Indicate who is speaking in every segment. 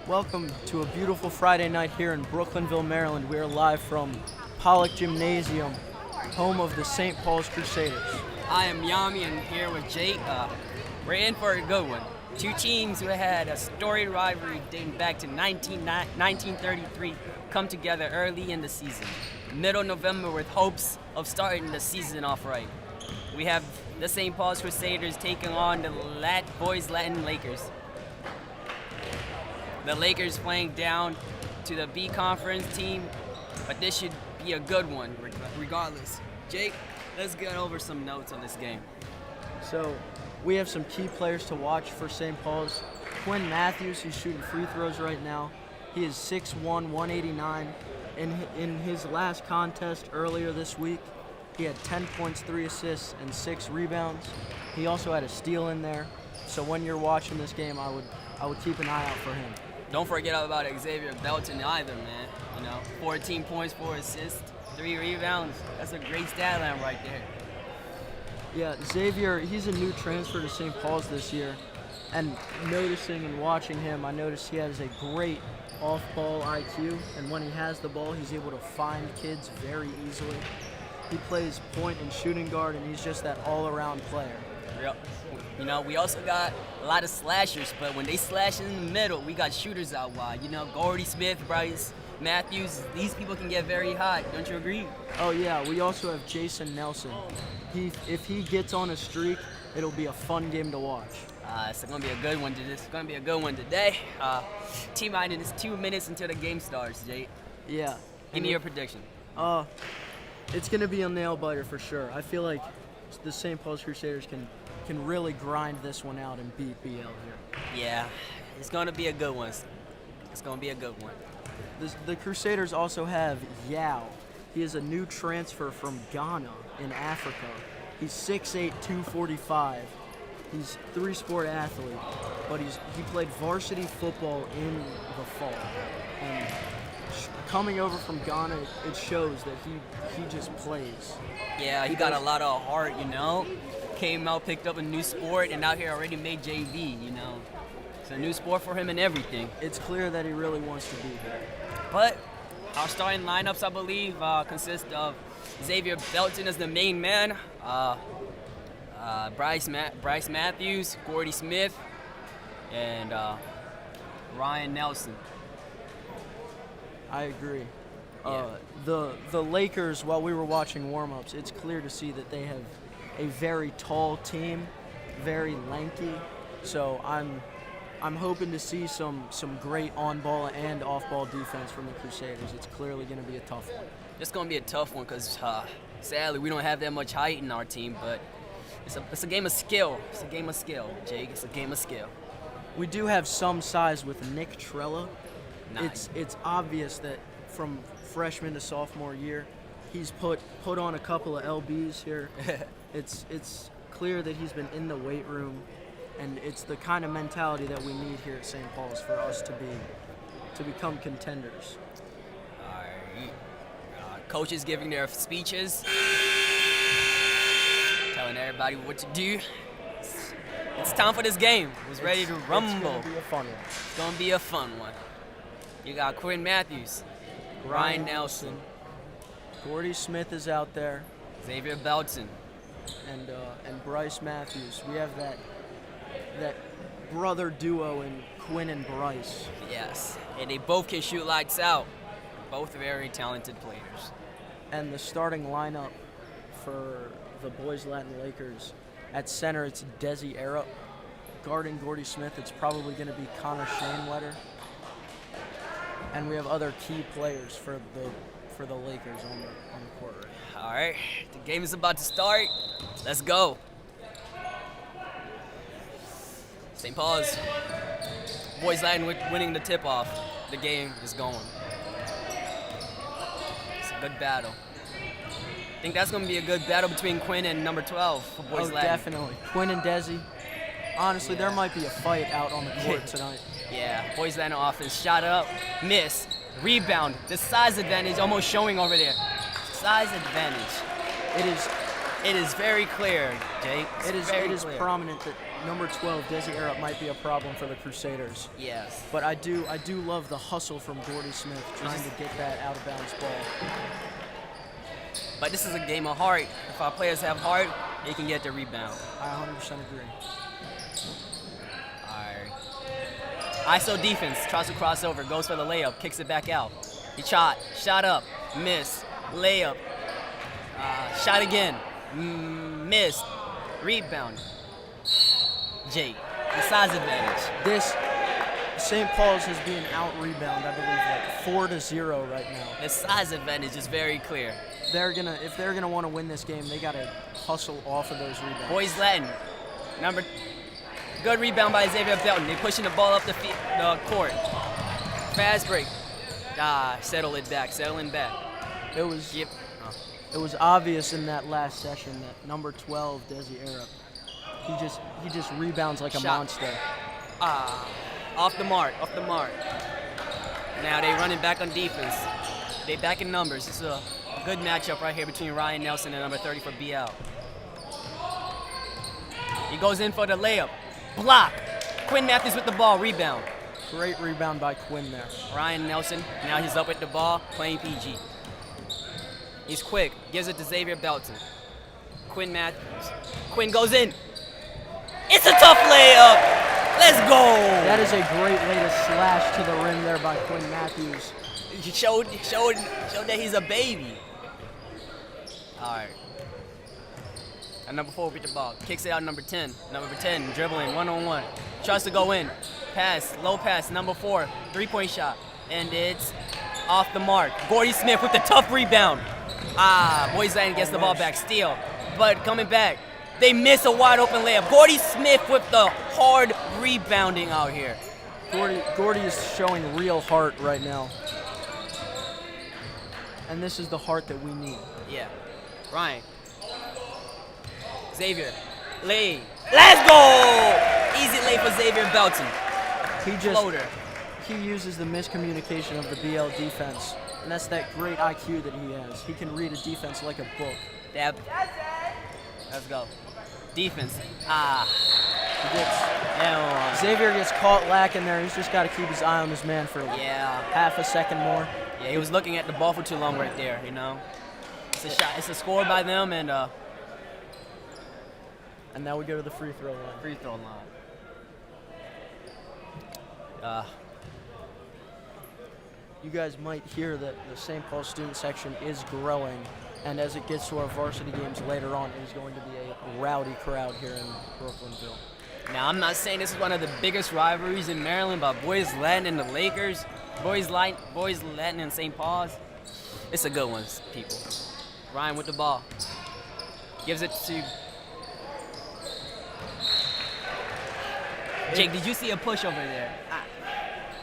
Speaker 1: Welcome to a beautiful Friday night here in Brooklynville, Maryland. We are live from Pollock Gymnasium, home of the St. Paul's Crusaders.
Speaker 2: I am Yami and here with Jake. We're in for a good one. Two teams who had a storied rivalry dating back to 1933 come together early in the season, middle November, with hopes of starting the season off right. We have the St. Paul's Crusaders taking on the boys Latin Lakers. The Lakers playing down to the B Conference team, but this should be a good one regardless. Jake, let's get over some notes on this game.
Speaker 1: So, we have some key players to watch for St. Paul's. Quinn Matthews, he's shooting free throws right now. He is 6'1", 189. In his last contest earlier this week, he had 10 points, 3 assists, and 6 rebounds. He also had a steal in there. So when you're watching this game, I would keep an eye out for him.
Speaker 2: Don't forget about Xavier Belton either, man. 14 points, 4 assists, 3 rebounds. That's a great stat line right there.
Speaker 1: Yeah, Xavier, he's a new transfer to St. Paul's this year. And noticing and watching him, I noticed he has a great off-ball IQ. And when he has the ball, he's able to find kids very easily. He plays point and shooting guard, and he's just that all-around player.
Speaker 2: Yep. We also got a lot of slashers, but when they slash in the middle, we got shooters out wide. Gordy Smith, Bryce Matthews, these people can get very hot. Don't you agree?
Speaker 1: Oh, yeah. We also have Jason Nelson. If he gets on a streak, it'll be a fun game to watch.
Speaker 2: It's going to be a good one. It's going to be a good one today. T-minus 2 minutes until the game starts, Jake.
Speaker 1: Yeah.
Speaker 2: Give me your prediction.
Speaker 1: It's going to be a nail-biter for sure. I feel like the St. Paul's Crusaders can really grind this one out and beat BL here.
Speaker 2: Yeah, it's going to be a good one. It's going to be a good one.
Speaker 1: The Crusaders also have Yao. He is a new transfer from Ghana in Africa. He's 6'8", 245. He's a 3-sport athlete, but he played varsity football in the fall. And coming over from Ghana, it shows that he just plays.
Speaker 2: Yeah, he got a lot of heart, Came out, picked up a new sport, and out here already made JV, It's a new sport for him and everything.
Speaker 1: It's clear that he really wants to be here.
Speaker 2: But our starting lineups, I believe, consist of Xavier Belton as the main man, Bryce Matthews, Gordy Smith, and Ryan Nelson.
Speaker 1: I agree.
Speaker 2: Yeah.
Speaker 1: The Lakers, while we were watching warm-ups, it's clear to see that they have a very tall team, very lanky. So I'm hoping to see some great on-ball and off-ball defense from the Crusaders. It's clearly going to be a tough one.
Speaker 2: It's going to be a tough one because, sadly, we don't have that much height in our team, but it's a game of skill. It's a game of skill, Jake. It's a game of skill.
Speaker 1: We do have some size with Nick Trella.
Speaker 2: Nice.
Speaker 1: It's obvious that from freshman to sophomore year, he's put on a couple of LBs here. It's clear that he's been in the weight room, and it's the kind of mentality that we need here at St. Paul's for us to become contenders.
Speaker 2: All right. Coaches giving their speeches, telling everybody what to do. It's time for this game. It's ready to rumble.
Speaker 1: It's going to be a fun one.
Speaker 2: It's going to be a fun one. You got Quinn Matthews, Ryan Nelson,
Speaker 1: Gordy Smith is out there,
Speaker 2: Xavier Belton,
Speaker 1: and Bryce Matthews. We have that brother duo in Quinn and Bryce.
Speaker 2: Yes, and they both can shoot lights out. Both very talented players.
Speaker 1: And the starting lineup for the boys Latin Lakers, at center it's Desi Arup. Guarding Gordy Smith, it's probably going to be Connor Shanewetter. And we have other key players for the Lakers on the court.
Speaker 2: All right, the game is about to start. Let's go. St. Paul's boys Latin winning the tip-off. The game is going. It's a good battle. I think that's going to be a good battle between Quinn and number 12 for boys Latin.
Speaker 1: Definitely. Quinn and Desi. Honestly, there might be a fight out on the court tonight.
Speaker 2: Yeah, boys Latin offense. Shot up, miss, rebound. The size advantage almost showing over there. Size advantage. It is very clear, Jake.
Speaker 1: It is prominent that number 12, Desi Arup, might be a problem for the Crusaders.
Speaker 2: Yes.
Speaker 1: But I do love the hustle from Gordy Smith trying to get that out of bounds ball.
Speaker 2: But this is a game of heart. If our players have heart, they can get the rebound.
Speaker 1: I 100% agree.
Speaker 2: All right. ISO defense, tries to cross over, goes for the layup, kicks it back out. He shot up, miss, layup, shot again, missed, rebound. Jake, the size advantage.
Speaker 1: St. Paul's has been out-rebound, I believe, like 4-0 right now.
Speaker 2: The size advantage is very clear.
Speaker 1: If they're gonna want to win this game, they gotta hustle off of those rebounds.
Speaker 2: Boys Latin, good rebound by Xavier Belton. They're pushing the ball up the court. Fast break. Settling back.
Speaker 1: It was obvious in that last session that number 12, Desi Arup, he just rebounds like a monster.
Speaker 2: Off the mark. Now they running back on defense. They back in numbers. It's a good matchup right here between Ryan Nelson and number 30 for BL. He goes in for the layup. Block. Quinn Matthews with the ball. Rebound.
Speaker 1: Great rebound by Quinn there.
Speaker 2: Ryan Nelson, now he's up with the ball, playing PG. He's quick, gives it to Xavier Belton. Quinn Matthews. Quinn goes in. It's a tough layup. Let's go.
Speaker 1: That is a great way to slash to the rim there by Quinn Matthews.
Speaker 2: He showed that he's a baby. All right. And number 4 with the ball. Kicks it out number 10. Number 10 dribbling one-on-one. Tries to go in. Pass, low pass, number 4. 3-point shot. And it's off the mark. Gordy Smith with the tough rebound. Boys Latin gets the ball back. Steal. But coming back. They miss a wide open layup. Gordy Smith with the hard rebounding out here.
Speaker 1: Gordy is showing real heart right now. And this is the heart that we need.
Speaker 2: Yeah. Ryan. Xavier. Lay. Let's go! Easy lay for Xavier Belton. Floater.
Speaker 1: He uses the miscommunication of the BL defense. And that's that great IQ that he has. He can read a defense like a book.
Speaker 2: Dab. Let's go. Defense.
Speaker 1: Xavier gets caught lacking there. He's just got to keep his eye on his man for half a second more.
Speaker 2: Yeah, he was looking at the ball for too long right there, you know. It's a shot. It's a score by them, and
Speaker 1: now we go to the free throw line. You guys might hear that the St. Paul student section is growing, and as it gets to our varsity games later on, it is going to be a rowdy crowd here in Brooklynville.
Speaker 2: Now, I'm not saying this is one of the biggest rivalries in Maryland, but Boys Latin and the Lakers, Boys Latin and St. Paul's, it's a good one, people. Ryan with the ball. Gives it to Jake. Did you see a push over there?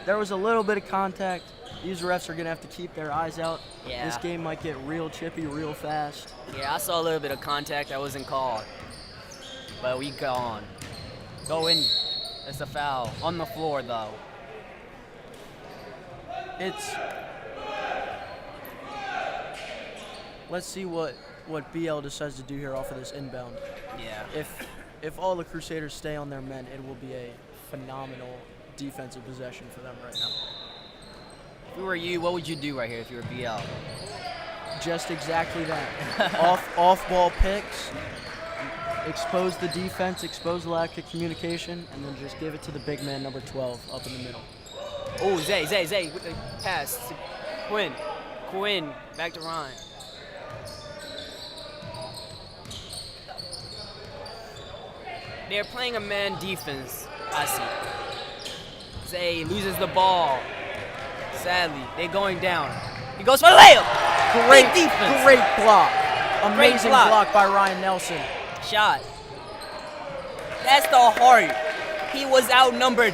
Speaker 1: There was a little bit of contact. These refs are going to have to keep their eyes out.
Speaker 2: Yeah.
Speaker 1: This game might get real chippy real fast.
Speaker 2: Yeah, I saw a little bit of contact that wasn't called. But we go on. Go in. It's a foul. On the floor, though.
Speaker 1: Let's see what BL decides to do here off of this inbound.
Speaker 2: Yeah.
Speaker 1: If all the Crusaders stay on their men, it will be a phenomenal defensive possession for them right now.
Speaker 2: If we were you, what would you do right here if you were BL?
Speaker 1: Just exactly that. off ball picks, expose the defense, expose the lack of communication, and then just give it to the big man, number 12, up in the middle.
Speaker 2: Oh, Zay with the pass to Quinn. Quinn, back to Ryan. They're playing a man defense, I see. Zay loses the ball. Sadly, they're going down. He goes for the layup. Great defense.
Speaker 1: Great block. Amazing block by Ryan Nelson.
Speaker 2: Shot. That's the heart. He was outnumbered.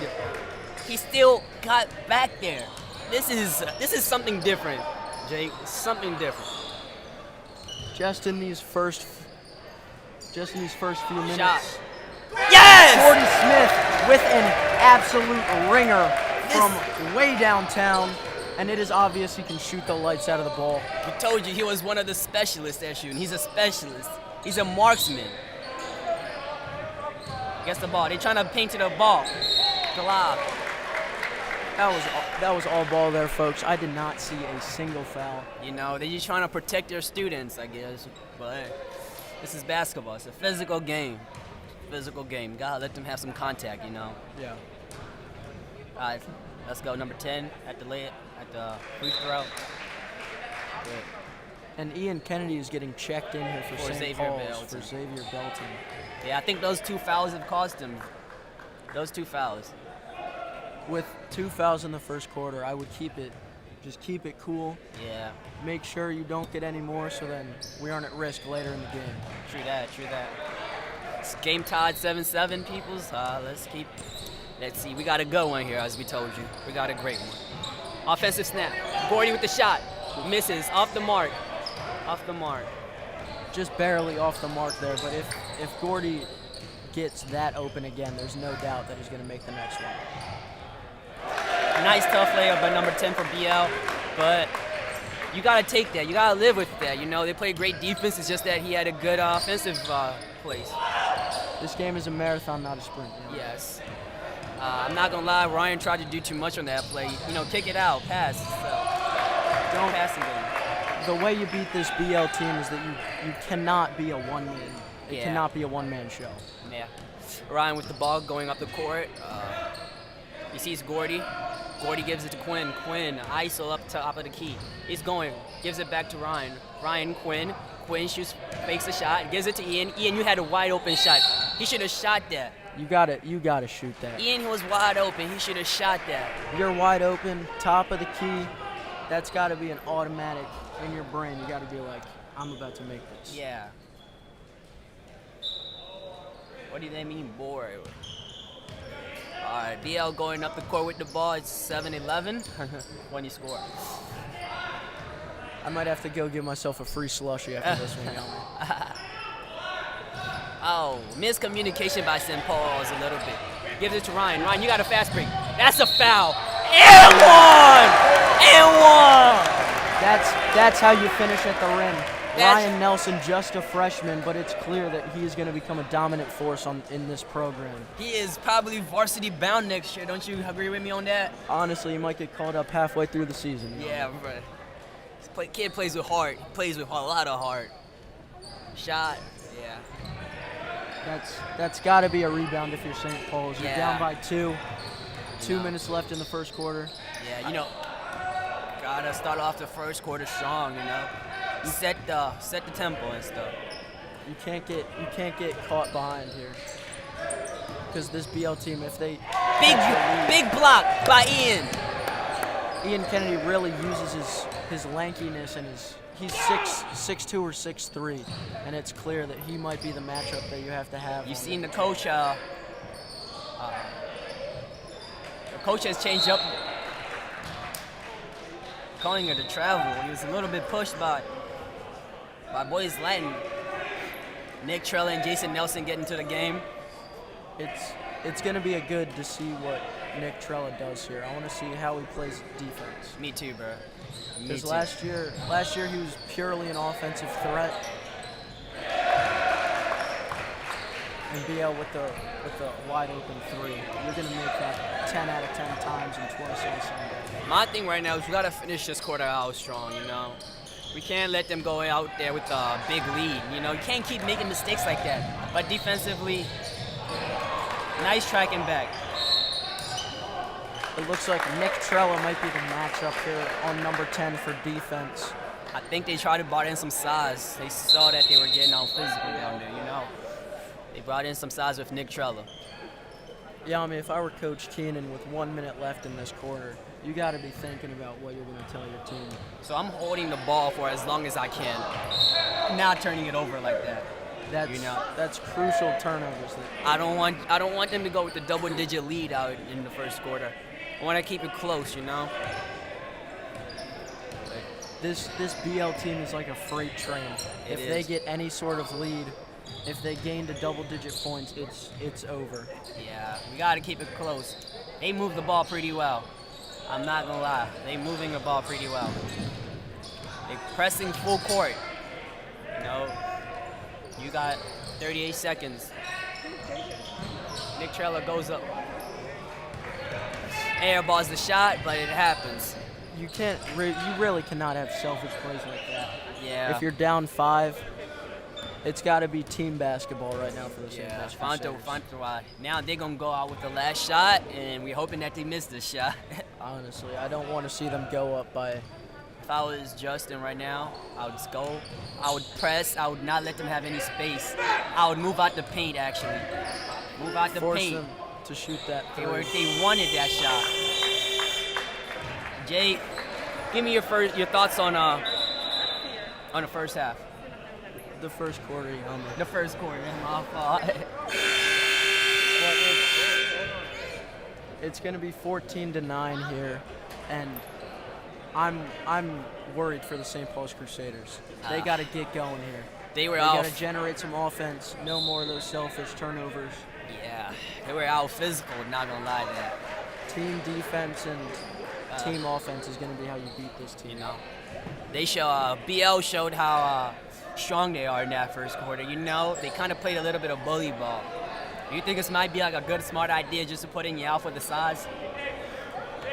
Speaker 2: He still got back there. This is something different, Jake. Something different.
Speaker 1: Just in these first few minutes.
Speaker 2: Shot. Yes!
Speaker 1: Gordy Smith with an absolute ringer from way downtown, and it is obvious he can shoot the lights out of the ball.
Speaker 2: We told you he was one of the specialists at shooting. He's a specialist. He's a marksman. Gets the ball. They trying to paint to the ball. Glob.
Speaker 1: That was all ball there, folks. I did not see a single foul.
Speaker 2: You know, they're just trying to protect their students, I guess. But hey, this is basketball. It's a physical game. Physical game. Gotta let them have some contact, you know.
Speaker 1: Yeah.
Speaker 2: All right, let's go. Number 10 at the free throw. Good.
Speaker 1: And Ian Kennedy is getting checked in here for St.
Speaker 2: Xavier
Speaker 1: Paul's
Speaker 2: Belton.
Speaker 1: for Xavier Belton.
Speaker 2: Yeah, I think those 2 fouls have cost him. Those 2 fouls.
Speaker 1: With 2 fouls in the first quarter, I would just keep it cool.
Speaker 2: Yeah.
Speaker 1: Make sure you don't get any more, so then we aren't at risk later in the game.
Speaker 2: True that. It's game tied 7-7, peoples. Let's see. We got a good one here, as we told you. We got a great one. Offensive snap. Gordy with the shot. Misses. Off the mark.
Speaker 1: Just barely off the mark there, but if Gordy gets that open again, there's no doubt that he's going to make the next one.
Speaker 2: Nice tough layup by number 10 for BL, but you got to take that. You got to live with that. You know, they play great defense. It's just that he had a good offensive place.
Speaker 1: This game is a marathon, not a sprint. You know?
Speaker 2: Yes. I'm not going to lie. Ryan tried to do too much on that play. You know, kick it out, pass. So, don't passing game.
Speaker 1: The way you beat this BL team is that you cannot be a one-man. It
Speaker 2: Yeah.
Speaker 1: cannot be a one-man show.
Speaker 2: Yeah. Ryan with the ball going up the court. He sees Gordy. Gordy gives it to Quinn. Quinn, ISO up top of the key. He's going. Gives it back to Ryan. Ryan, Quinn. Quinn shoots, fakes a shot. Gives it to Ian. Ian, you had a wide open shot. He should have shot that.
Speaker 1: You gotta shoot that.
Speaker 2: Ian was wide open. He should have shot that.
Speaker 1: You're wide open, top of the key. That's got to be an automatic in your brain. You got to be like, I'm about to make this.
Speaker 2: Yeah. What do they mean, boy? All right, BL going up the court with the ball. It's 7-11 when you score.
Speaker 1: I might have to go give myself a free slushie after this one, Yami.
Speaker 2: Oh, miscommunication by St. Paul's a little bit. Gives it to Ryan. Ryan, you got a fast break. That's a foul. And one!
Speaker 1: That's how you finish at the rim. Ryan Nelson, just a freshman, but it's clear that he is going to become a dominant force in this program.
Speaker 2: He is probably varsity bound next year. Don't you agree with me on that?
Speaker 1: Honestly, he might get called up halfway through the season. You know?
Speaker 2: Yeah, bro. This kid plays with heart. He plays with a lot of heart. Shot, yeah.
Speaker 1: That's got to be a rebound if you're St. Paul's. You're
Speaker 2: Yeah.
Speaker 1: down by 2. 2
Speaker 2: know.
Speaker 1: minutes left in the first quarter.
Speaker 2: Yeah, you know, gotta start off the first quarter strong. You know, you set the tempo and stuff.
Speaker 1: You can't get caught behind here. Because this BL team, if they
Speaker 2: Big block by Ian.
Speaker 1: Ian Kennedy really uses his lankiness and he's 6'2" or 6'3", and it's clear that he might be the matchup that you have to have.
Speaker 2: You've seen the coach. The coach has changed up, calling her to travel. He was a little bit pushed by boys Latin. Nick Trella and Jason Nelson get into the game.
Speaker 1: It's going to be good to see what Nick Trella does here. I want to see how he plays defense.
Speaker 2: Me too, bro.
Speaker 1: Because last year he was purely an offensive threat. And BL with the wide open 3, you're going to make that 10 out of 10 times and twice on Sunday.
Speaker 2: My thing right now is we got to finish this quarter out strong, you know. We can't let them go out there with a big lead, you know. You can't keep making mistakes like that. But defensively, nice tracking back.
Speaker 1: It looks like Nick Trella might be the matchup here on number 10 for defense.
Speaker 2: I think they tried to brought in some size. They saw that they were getting out physical down there, you know. They brought in some size with Nick Trella.
Speaker 1: Yeah, I mean, if I were Coach Keenan with 1 minute left in this quarter, you got to be thinking about what you're going to tell your team.
Speaker 2: So I'm holding the ball for as long as I can, not turning it over like that.
Speaker 1: That's crucial turnovers.
Speaker 2: I don't want them to go with the double-digit lead out in the first quarter. I want to keep it close, you know.
Speaker 1: This BL team is like a freight train. If they get any sort of lead, if they gain to double-digit points, it's over.
Speaker 2: Yeah, we got to keep it close. They move the ball pretty well. I'm not going to lie. They moving the ball pretty well. They pressing full court. You know, you got 38 seconds. Nick Trella goes up. Airballs the shot, but it happens.
Speaker 1: You really cannot have selfish plays like that.
Speaker 2: Yeah.
Speaker 1: If you're down 5, it's got to be team basketball right now for the St.
Speaker 2: Yeah,
Speaker 1: Paul Crusaders.
Speaker 2: now they're going to go out with the last shot, and we're hoping that they miss the shot.
Speaker 1: Honestly, I don't want to see them go up by.
Speaker 2: If I was Justin right now, I would just go. I would press. I would not let them have any space. I would move out the paint, actually. Move out the
Speaker 1: Force
Speaker 2: paint.
Speaker 1: them to shoot that
Speaker 2: They
Speaker 1: three.
Speaker 2: wanted that shot. Jay, give me your thoughts on the first half.
Speaker 1: The first quarter,
Speaker 2: The first quarter, my fault.
Speaker 1: It's going to be 14-9 here, and I'm worried for the St. Paul's Crusaders. They got to get going here.
Speaker 2: They
Speaker 1: They got
Speaker 2: out.
Speaker 1: to generate some offense. No more of those selfish turnovers.
Speaker 2: Yeah, they were out physical. Not gonna lie to that.
Speaker 1: Team defense and team offense is going to be how you beat this team.
Speaker 2: You know, they BL showed how strong they are in that first quarter. You know, they kind of played a little bit of bully ball. Do you think this might be like a good, smart idea just to put in Yao for the size?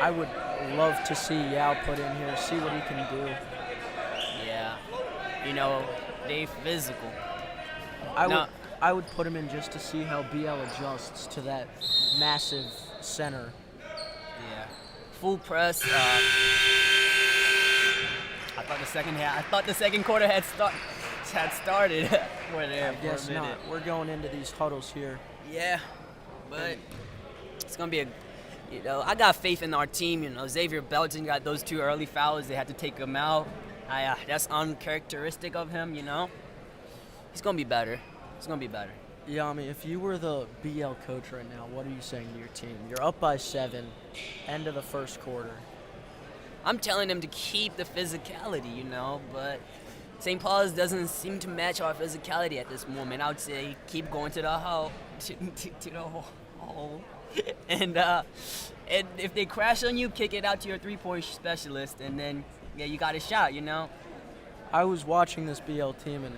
Speaker 1: I would love to see Yao put in here, see what he can do.
Speaker 2: Yeah, you know, they physical.
Speaker 1: I would put him in just to see how BL adjusts to that massive center.
Speaker 2: Yeah, full press. I thought the second quarter had started. We're there
Speaker 1: I
Speaker 2: for
Speaker 1: guess
Speaker 2: a minute.
Speaker 1: not. We're going into these huddles here.
Speaker 2: Yeah, but it's gonna be I got faith in our team. You know, Xavier Belton got those 2 early fouls. They had to take them out. That's uncharacteristic of him. You know, he's gonna be better. It's gonna be better.
Speaker 1: Yami, if you were the BL coach right now, what are you saying to your team? You're up by 7, end of the first quarter.
Speaker 2: I'm telling them to keep the physicality, you know, but St. Paul's doesn't seem to match our physicality at this moment. I would say keep going to the hole, to the hole, and if they crash on you, kick it out to your 3-point specialist, and then you got a shot, you know.
Speaker 1: I was watching this BL team, and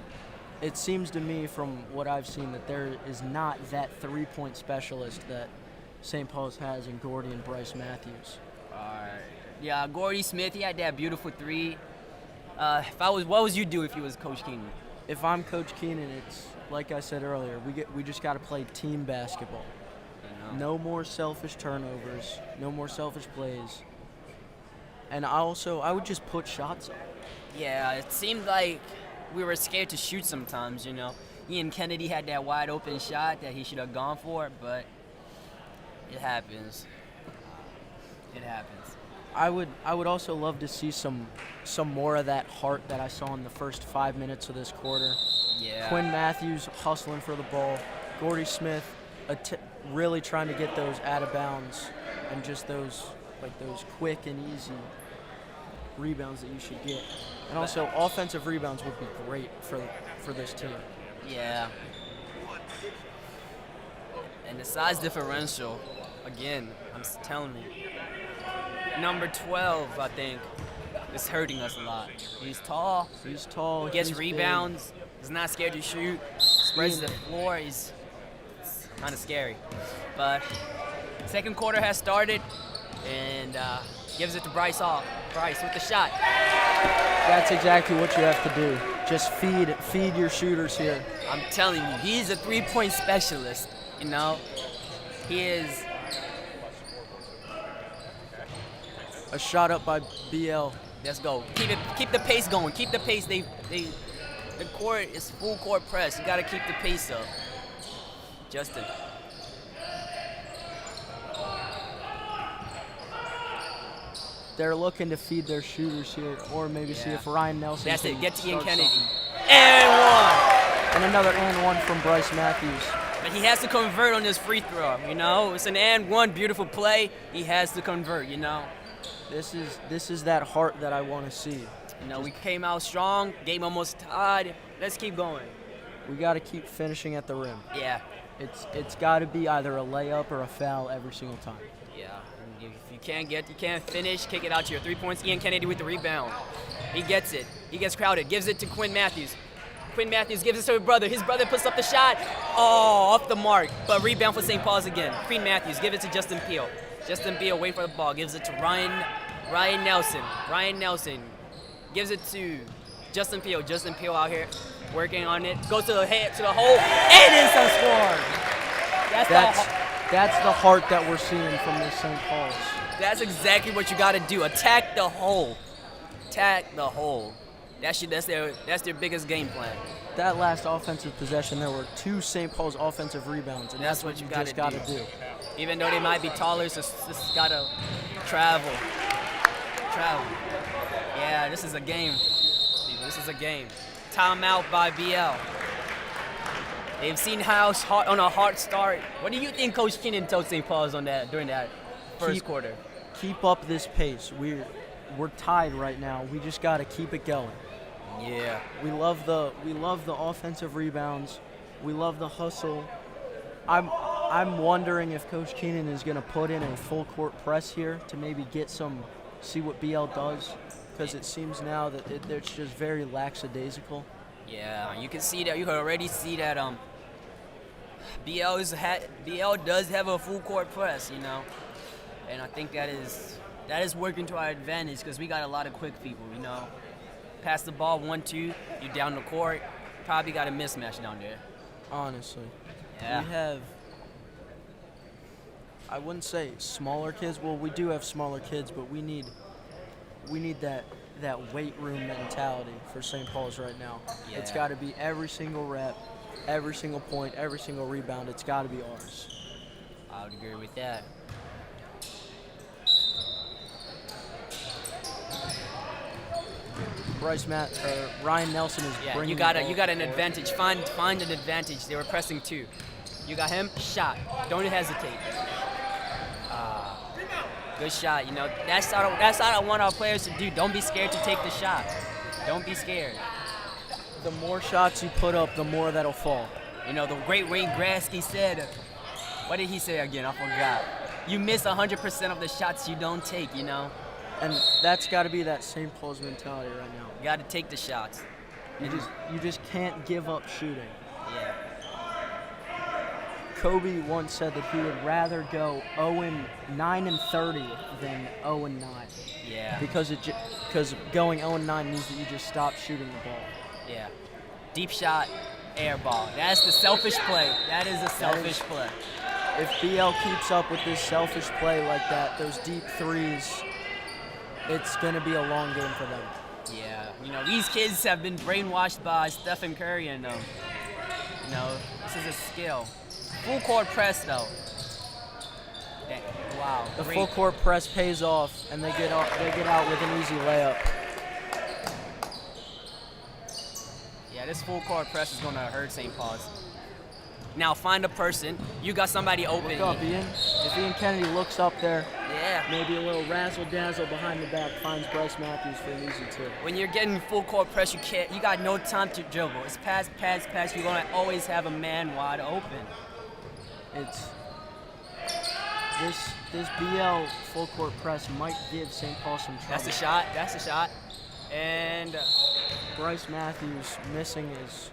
Speaker 1: it seems to me from what I've seen that there is not that 3-point specialist that St. Paul's has in Gordy and Bryce Matthews.
Speaker 2: Yeah, Gordy Smith, he had that beautiful 3. What would you do if you was Coach Keenan?
Speaker 1: If I'm Coach Keenan, it's like I said earlier, we just got to play team basketball.
Speaker 2: You know?
Speaker 1: No more selfish turnovers, no more selfish plays. And I would just put shots up.
Speaker 2: Yeah, it seemed like we were scared to shoot sometimes, you know. Ian Kennedy had that wide open shot that he should have gone for, but it happens. It happens.
Speaker 1: I would also love to see some more of that heart that I saw in the first 5 minutes of this quarter.
Speaker 2: Yeah.
Speaker 1: Quinn Matthews hustling for the ball. Gordy Smith really trying to get those out of bounds and just those quick and easy rebounds that you should get. And also offensive rebounds would be great for this team.
Speaker 2: Yeah. And the size differential, again, I'm telling you. Number 12, I think, is hurting us a lot. He's tall. Gets
Speaker 1: he's
Speaker 2: rebounds. He's not scared to shoot. Spreads the floor. It's kind of scary. But second quarter has started, and gives it to Bryce Hall. Bryce with the shot.
Speaker 1: That's exactly what you have to do. Just feed your shooters here.
Speaker 2: I'm telling you, he's a 3-point specialist. You know, he is.
Speaker 1: A shot up by BL.
Speaker 2: Let's go. Keep the pace going. Keep the pace. The court is full court press. You gotta keep the pace up. Justin.
Speaker 1: They're looking to feed their shooters here, or maybe see if Ryan Nelson.
Speaker 2: That's it.
Speaker 1: can
Speaker 2: Get to Ian
Speaker 1: start
Speaker 2: Kennedy.
Speaker 1: something.
Speaker 2: And 1.
Speaker 1: And another and 1 from Bryce Matthews.
Speaker 2: But he has to convert on this free throw. You know, it's an and 1 beautiful play. He has to convert. You know.
Speaker 1: This is that heart that I want to see.
Speaker 2: You know, we came out strong. Game almost tied. Let's keep going.
Speaker 1: We got to keep finishing at the rim.
Speaker 2: Yeah.
Speaker 1: It's got to be either a layup or a foul every single time.
Speaker 2: Yeah. And if you can't finish, kick it out to your 3 points. Ian Kennedy with the rebound. He gets it. He gets crowded. Gives it to Quinn Matthews. Quinn Matthews gives it to his brother. His brother puts up the shot. Oh, off the mark. But rebound for St. Paul's again. Quinn Matthews give it to Justin Peel. Justin Peel wait for the ball. Gives it to Ryan Nelson. Ryan Nelson gives it to Justin Peel. Justin Peel out here working on it. Goes to the head, to the hole, and it's a score.
Speaker 1: That's the heart that we're seeing from this St. Paul's.
Speaker 2: That's exactly what you got to do. Attack the hole. Attack the hole. That's their biggest game plan.
Speaker 1: That last offensive possession, there were 2 St. Paul's offensive rebounds, and that's what you just got to do.
Speaker 2: Even though they might be taller, it's just got to travel. Yeah, this is a game. This is a game. Timeout by BL. They've seen House on a hard start. What do you think Coach Keenan told St. Paul's on that during that first quarter?
Speaker 1: Keep up this pace. We're tied right now. We just got to keep it going.
Speaker 2: Yeah.
Speaker 1: We love the offensive rebounds. We love the hustle. I'm wondering if Coach Keenan is going to put in a full court press here to maybe see what BL does, because it seems now that it's just very lackadaisical.
Speaker 2: Yeah, you can see that. You can already see that BL does have a full court press, you know, and I think that is working to our advantage because we got a lot of quick people, you know. Pass the ball 1-2, you're down the court, probably got a mismatch down there.
Speaker 1: Honestly,
Speaker 2: yeah.
Speaker 1: We have, I wouldn't say smaller kids. Well, we do have smaller kids, but we need that weight room mentality for St. Paul's right now.
Speaker 2: Yeah.
Speaker 1: It's got to be every single rep, every single point, every single rebound. It's got to be ours.
Speaker 2: I would agree with that.
Speaker 1: Ryan Nelson is bringing.
Speaker 2: You got an advantage. Find an advantage. They were pressing 2. You got him. Shot. Don't hesitate. Good shot. You know that's what I want our players to do. Don't be scared to take the shot. Don't be scared.
Speaker 1: The more shots you put up, the more that'll fall.
Speaker 2: You know the great Wayne Gretzky said. What did he say again? I forgot. You miss 100% of the shots you don't take. You know.
Speaker 1: And that's got to be that St. Paul's mentality right now.
Speaker 2: You got to take the shots.
Speaker 1: You just can't give up shooting.
Speaker 2: Yeah.
Speaker 1: Kobe once said that he would rather go 9-30 than 0-9.
Speaker 2: Yeah.
Speaker 1: Because going 0-9 means that you just stop shooting the ball.
Speaker 2: Yeah. Deep shot, air ball. That's the selfish play. That is a selfish play.
Speaker 1: If BL keeps up with this selfish play like that, those deep threes, it's going to be a long game for them.
Speaker 2: Yeah, you know, these kids have been brainwashed by Stephen Curry and you know, this is a skill. Full court press though. Wow.
Speaker 1: The full court press pays off and they get out with an easy layup.
Speaker 2: Yeah, this full court press is going to hurt St. Paul's. Now find a person. You got somebody open.
Speaker 1: Look up, Ian. If Ian Kennedy looks up there,
Speaker 2: yeah,
Speaker 1: maybe a little razzle-dazzle behind the back finds Bryce Matthews for an easy 2.
Speaker 2: When you're getting full court press, you got no time to dribble. It's pass. You're gonna always have a man wide open.
Speaker 1: It's this BL full court press might give St. Paul some trouble.
Speaker 2: That's a shot. And
Speaker 1: Bryce Matthews missing his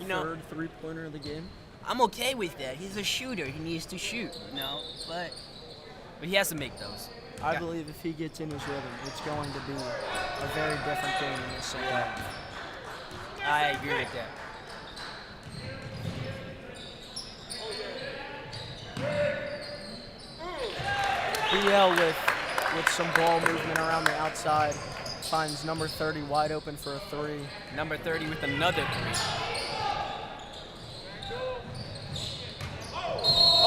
Speaker 1: third three-pointer of the game.
Speaker 2: I'm okay with that. He's a shooter. He needs to shoot, you know, but he has to make those.
Speaker 1: I believe if he gets in his rhythm, it's going to be a very different game in this second half.
Speaker 2: I agree with that.
Speaker 1: BL with some ball movement around the outside finds number 30 wide open for a 3.
Speaker 2: Number 30 with another 3.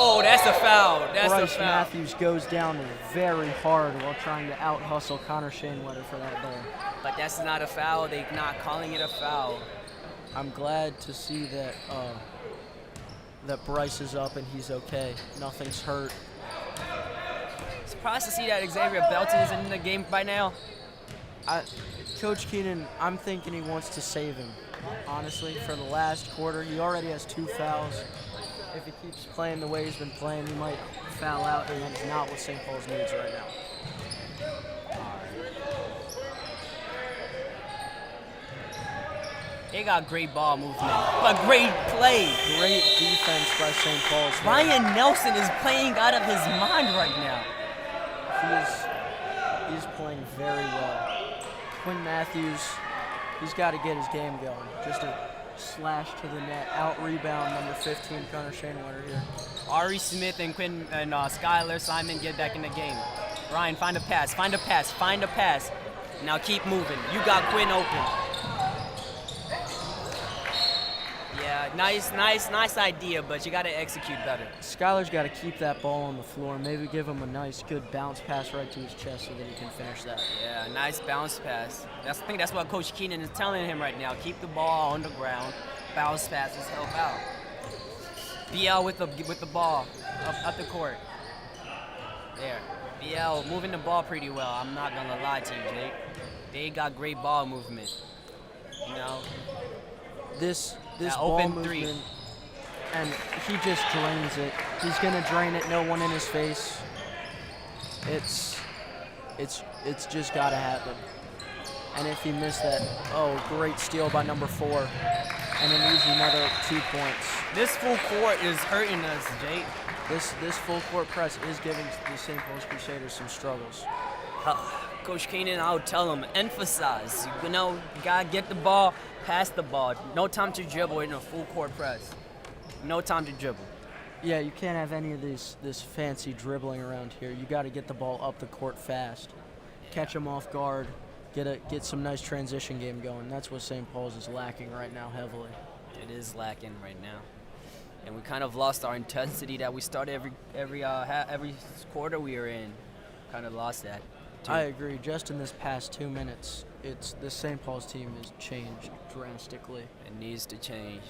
Speaker 2: Oh, that's a foul.
Speaker 1: Bryce Matthews goes down very hard while trying to out-hustle Connor Shanewetter for that ball.
Speaker 2: But that's not a foul. They're not calling it a foul.
Speaker 1: I'm glad to see that that Bryce is up and he's okay. Nothing's hurt.
Speaker 2: Surprised to see that Xavier Belton isn't in the game by now.
Speaker 1: Coach Keenan, I'm thinking he wants to save him. Honestly, for the last quarter, he already has 2 fouls. If he keeps playing the way he's been playing, he might foul out, and that's not what St. Paul's needs right now.
Speaker 2: They got great ball movement, but great play.
Speaker 1: Great defense by St. Paul's.
Speaker 2: Ryan Nelson is playing out of his mind right now.
Speaker 1: He's playing very well. Quinn Matthews, he's got to get his game going. Just a slash to the net, out rebound number 15, Connor Shanewater here.
Speaker 2: Ari Smith and Skylar Simon get back in the game. Ryan, find a pass, find a pass, find a pass. Now keep moving. You got Quinn open. Yeah, nice idea, but you got to execute better.
Speaker 1: Skylar's got to keep that ball on the floor. Maybe give him a nice, good bounce pass right to his chest so that he can finish that.
Speaker 2: Yeah, nice bounce pass. I think that's what Coach Keenan is telling him right now. Keep the ball on the ground. Bounce passes help out. BL with the ball up the court. There. BL moving the ball pretty well. I'm not gonna lie to you, Jake. They got great ball movement. You know.
Speaker 1: This ball
Speaker 2: open
Speaker 1: movement,
Speaker 2: three.
Speaker 1: and he just drains it. He's gonna drain it. No one in his face. It's just gotta happen. And if he missed that, great steal by number 4, and an easy another 2 points.
Speaker 2: This full court is hurting us, Jake.
Speaker 1: This full court press is giving the St. Paul's Crusaders some struggles.
Speaker 2: Coach Keenan, I'll tell him, emphasize. You know, you gotta get the ball, pass the ball. No time to dribble in a full court press. No time to dribble.
Speaker 1: Yeah, you can't have any of this fancy dribbling around here. You got to get the ball up the court fast, catch them off guard, get some nice transition game going. That's what St. Paul's is lacking right now heavily.
Speaker 2: It is lacking right now, and we kind of lost our intensity that we started every quarter we were in. Kind of lost that. Too.
Speaker 1: I agree. Just in this past 2 minutes, the St. Paul's team has changed drastically.
Speaker 2: It needs to change.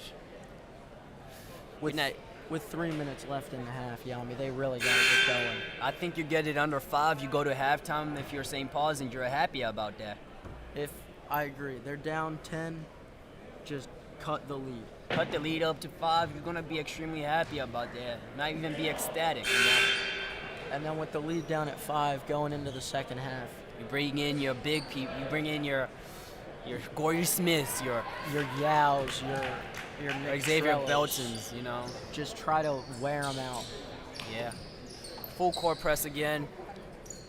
Speaker 1: With 3 minutes left in the half, Yami, they really got to get going.
Speaker 2: I think you get it under 5. You go to halftime if you're St. Paul's and you're happy about that.
Speaker 1: I agree. They're down 10, just cut the lead.
Speaker 2: Cut the lead up to 5. You're going to be extremely happy about that. Not even be ecstatic, you know?
Speaker 1: And then with the lead down at 5 going into the second half.
Speaker 2: You bring in your big people. You bring in your Gordy Smiths, your
Speaker 1: Yaos, your Nick
Speaker 2: Xavier
Speaker 1: Strellas.
Speaker 2: Beltons, you know.
Speaker 1: Just try to wear them out.
Speaker 2: Yeah. Full court press again.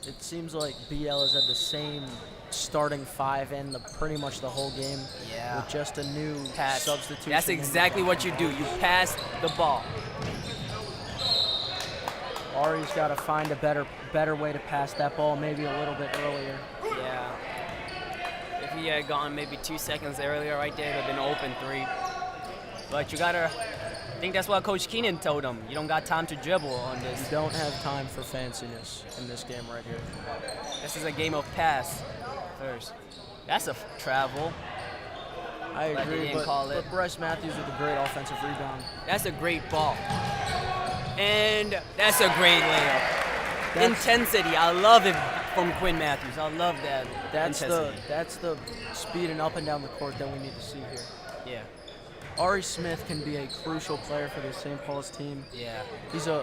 Speaker 1: It seems like BL has had the same starting 5 in pretty much the whole game.
Speaker 2: Yeah.
Speaker 1: With just a new
Speaker 2: pass.
Speaker 1: Substitution.
Speaker 2: That's exactly what you do. You pass the ball.
Speaker 1: Ari's got to find a better way to pass that ball, maybe a little bit earlier.
Speaker 2: Yeah. If he had gone maybe 2 seconds earlier right there, it would have been an open 3. But you gotta, I think that's what Coach Keenan told him. You don't got time to dribble on this.
Speaker 1: You don't have time for fanciness in this game right here.
Speaker 2: This is a game of pass first. That's a travel.
Speaker 1: I agree, but Bryce Matthews with a great offensive rebound.
Speaker 2: That's a great ball. And that's a great layup. Intensity, I love it from Quinn Matthews. I love that intensity.
Speaker 1: That's the speed and up and down the court that we need to see here.
Speaker 2: Yeah.
Speaker 1: Ari Smith can be a crucial player for the St. Paul's team.
Speaker 2: Yeah.
Speaker 1: He's a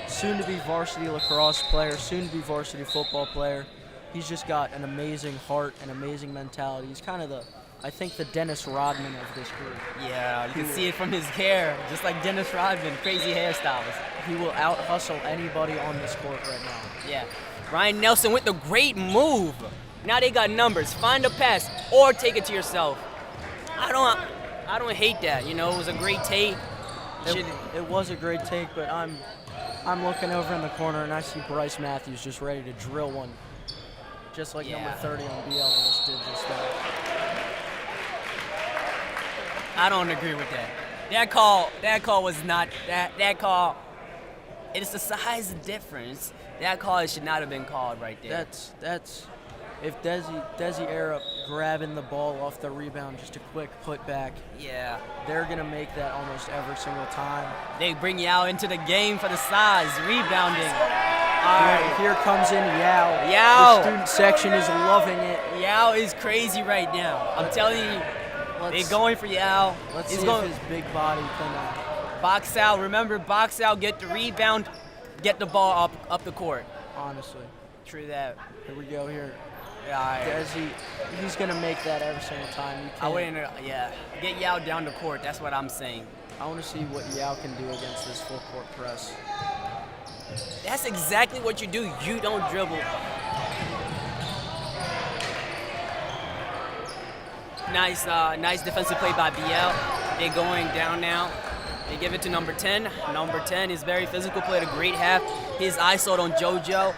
Speaker 1: soon-to-be varsity lacrosse player, soon-to-be varsity football player. He's just got an amazing heart, an amazing mentality. He's kind of I think the Dennis Rodman of this group.
Speaker 2: Yeah, you can see it from his hair, just like Dennis Rodman, crazy hairstyles.
Speaker 1: He will out-hustle anybody on this court right now.
Speaker 2: Yeah. Ryan Nelson with the great move. Now they got numbers. Find a pass or take it to yourself. I don't hate that. You know, it was a great take.
Speaker 1: It was a great take, but I'm looking over in the corner and I see Bryce Matthews just ready to drill one, just like number 30 on BL almost did just that.
Speaker 2: I don't agree with that. That call was not that call. It's the size difference. That call should not have been called right there.
Speaker 1: That's if Desi Arup grabbing the ball off the rebound, just a quick put back.
Speaker 2: Yeah.
Speaker 1: They're gonna make that almost every single time.
Speaker 2: They bring Yao into the game for the size, rebounding.
Speaker 1: Here comes in Yao.
Speaker 2: Yao.
Speaker 1: The student section is loving it.
Speaker 2: Yao is crazy right now. I'm telling you, they're going for Yao.
Speaker 1: Let's see if his big body can
Speaker 2: box out. Remember, box out, get the rebound, get the ball up the court.
Speaker 1: Honestly.
Speaker 2: True that.
Speaker 1: Here we go here. He's gonna make that every single time. You
Speaker 2: I
Speaker 1: can't.
Speaker 2: wouldn't. Get Yao down the court. That's what I'm saying.
Speaker 1: I want to see what Yao can do against this full court press.
Speaker 2: That's exactly what you do. You don't dribble. Nice defensive play by BL. They're going down now. They give it to number 10. Number 10 is very physical, played a great half. His ISO'd on JoJo.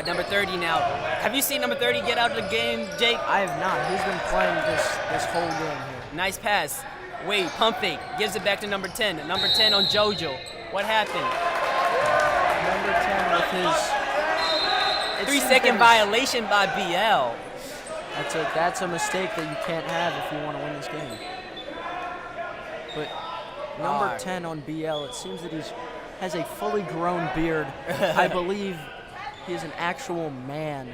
Speaker 2: Number 30 now. Have you seen number 30 get out of the game, Jake?
Speaker 1: I have not. He's been playing this whole game here.
Speaker 2: Nice pass. Wait, pump fake. Gives it back to number 10. Number 10 on JoJo. What happened?
Speaker 1: Number 10 with his
Speaker 2: 3-second violation by BL.
Speaker 1: That's a mistake that you can't have if you want to win this game. But number 10 on BL, it seems that has a fully grown beard. I believe he is an actual man.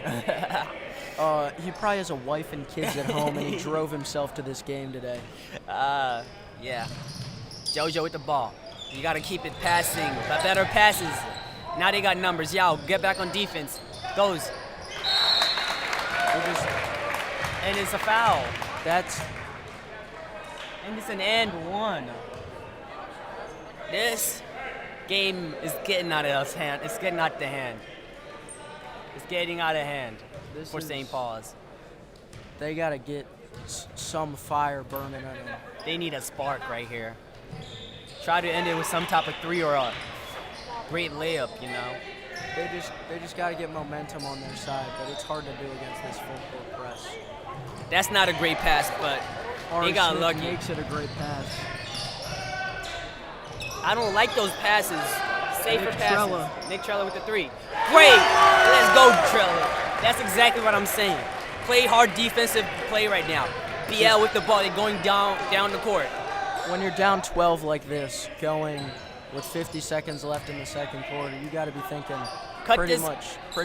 Speaker 1: He probably has a wife and kids at home, and he drove himself to this game today.
Speaker 2: Yeah. JoJo with the ball. You got to keep it passing. Better passes. Now they got numbers. Yao, get back on defense. Goes. And it's a foul. And it's an and one. This game is getting out of hand. It's getting out the hand. It's getting out of hand for St. Paul's.
Speaker 1: They got to get some fire burning in them.
Speaker 2: They need a spark right here. Try to end it with some type of three or a great layup, you know.
Speaker 1: They just got to get momentum on their side, but it's hard to do against this full court press.
Speaker 2: That's not a great pass, but they got lucky.
Speaker 1: Makes it a great pass.
Speaker 2: I don't like those passes. Safer passes.
Speaker 1: Trella.
Speaker 2: Nick Trella with the three. Great! Let's go, Trella. That's exactly what I'm saying. Play hard defensive play right now. BL with the ball. They're going down the court.
Speaker 1: When you're down 12 like this, going with 50 seconds left in the second quarter, you got to be thinking pretty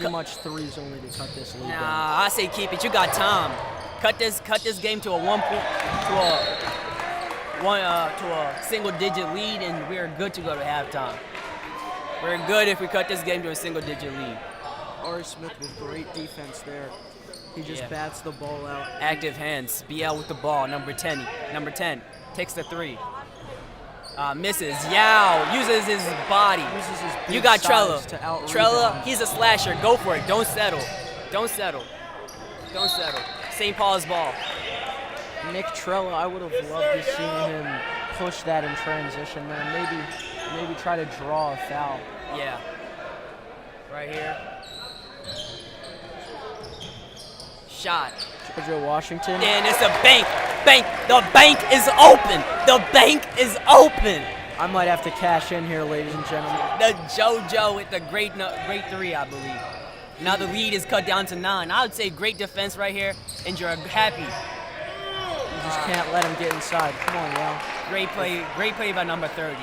Speaker 1: much threes only to cut this lead down.
Speaker 2: I say keep it. You got time. Cut this game to a single-digit lead, and we're good to go to halftime. We're good if we cut this game to a single-digit lead.
Speaker 1: Ari Smith with great defense there. He just bats the ball out.
Speaker 2: Active hands. BL with the ball. Number 10 takes the three. Misses. Yao uses his body. You got Trella. Trella, he's a slasher. Go for it. Don't settle. St. Paul's ball.
Speaker 1: Nick Trella, I would have loved to see him push that in transition there. Maybe try to draw a foul.
Speaker 2: Yeah. Right here. Shot.
Speaker 1: Georgia Washington.
Speaker 2: And it's a bank. The bank is open.
Speaker 1: I might have to cash in here, ladies and gentlemen.
Speaker 2: The JoJo with the great three, I believe. Now the lead is cut down to 9. I would say great defense right here, and you're happy.
Speaker 1: You just can't let him get inside. Come on, Yao.
Speaker 2: Great play by number 30.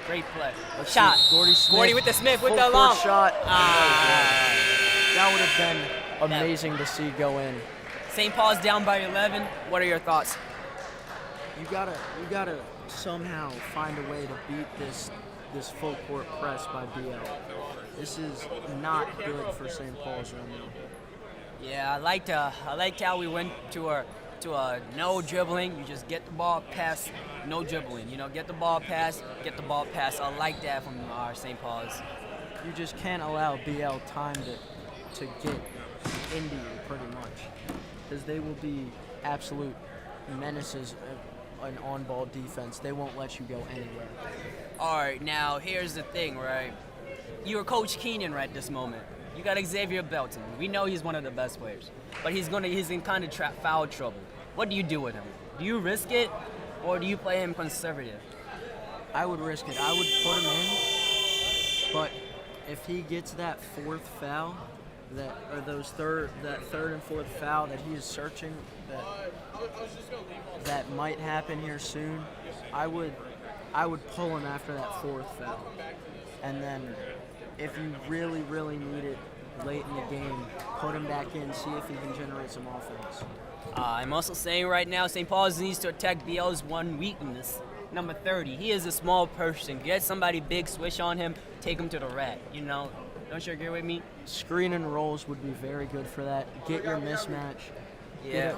Speaker 2: Great play. Shot.
Speaker 1: Gordy
Speaker 2: with the Smith with the
Speaker 1: full
Speaker 2: long
Speaker 1: court shot. That would have been amazing to see go in.
Speaker 2: St. Paul's down by 11. What are your thoughts?
Speaker 1: You gotta somehow find a way to beat this full court press by BL. This is not good for St. Paul's right now.
Speaker 2: Yeah, I liked how we went to a no dribbling. You just get the ball, pass, no dribbling. Get the ball, pass. I like that from our St. Paul's.
Speaker 1: You just can't allow BL time to get into you pretty much, because they will be absolute menaces in on-ball defense. They won't let you go anywhere.
Speaker 2: All right, now here's the thing, right? You're Coach Keenan right this moment. You got Xavier Belton. We know he's one of the best players, but he's in kind of foul trouble. What do you do with him? Do you risk it, or do you play him conservative?
Speaker 1: I would risk it. I would put him in, but if he gets that fourth foul, that third and fourth foul that he is searching, that might happen here soon, I would pull him after that fourth foul, and then if you really, really need it late in the game, put him back in, see if he can generate some offense.
Speaker 2: I'm also saying right now, St. Paul's needs to attack BL's one weakness, number 30. He is a small person. Get somebody big, swish on him, take him to the rack. Don't you agree with me?
Speaker 1: Screen and rolls would be very good for that. Get your mismatch.
Speaker 2: Yeah.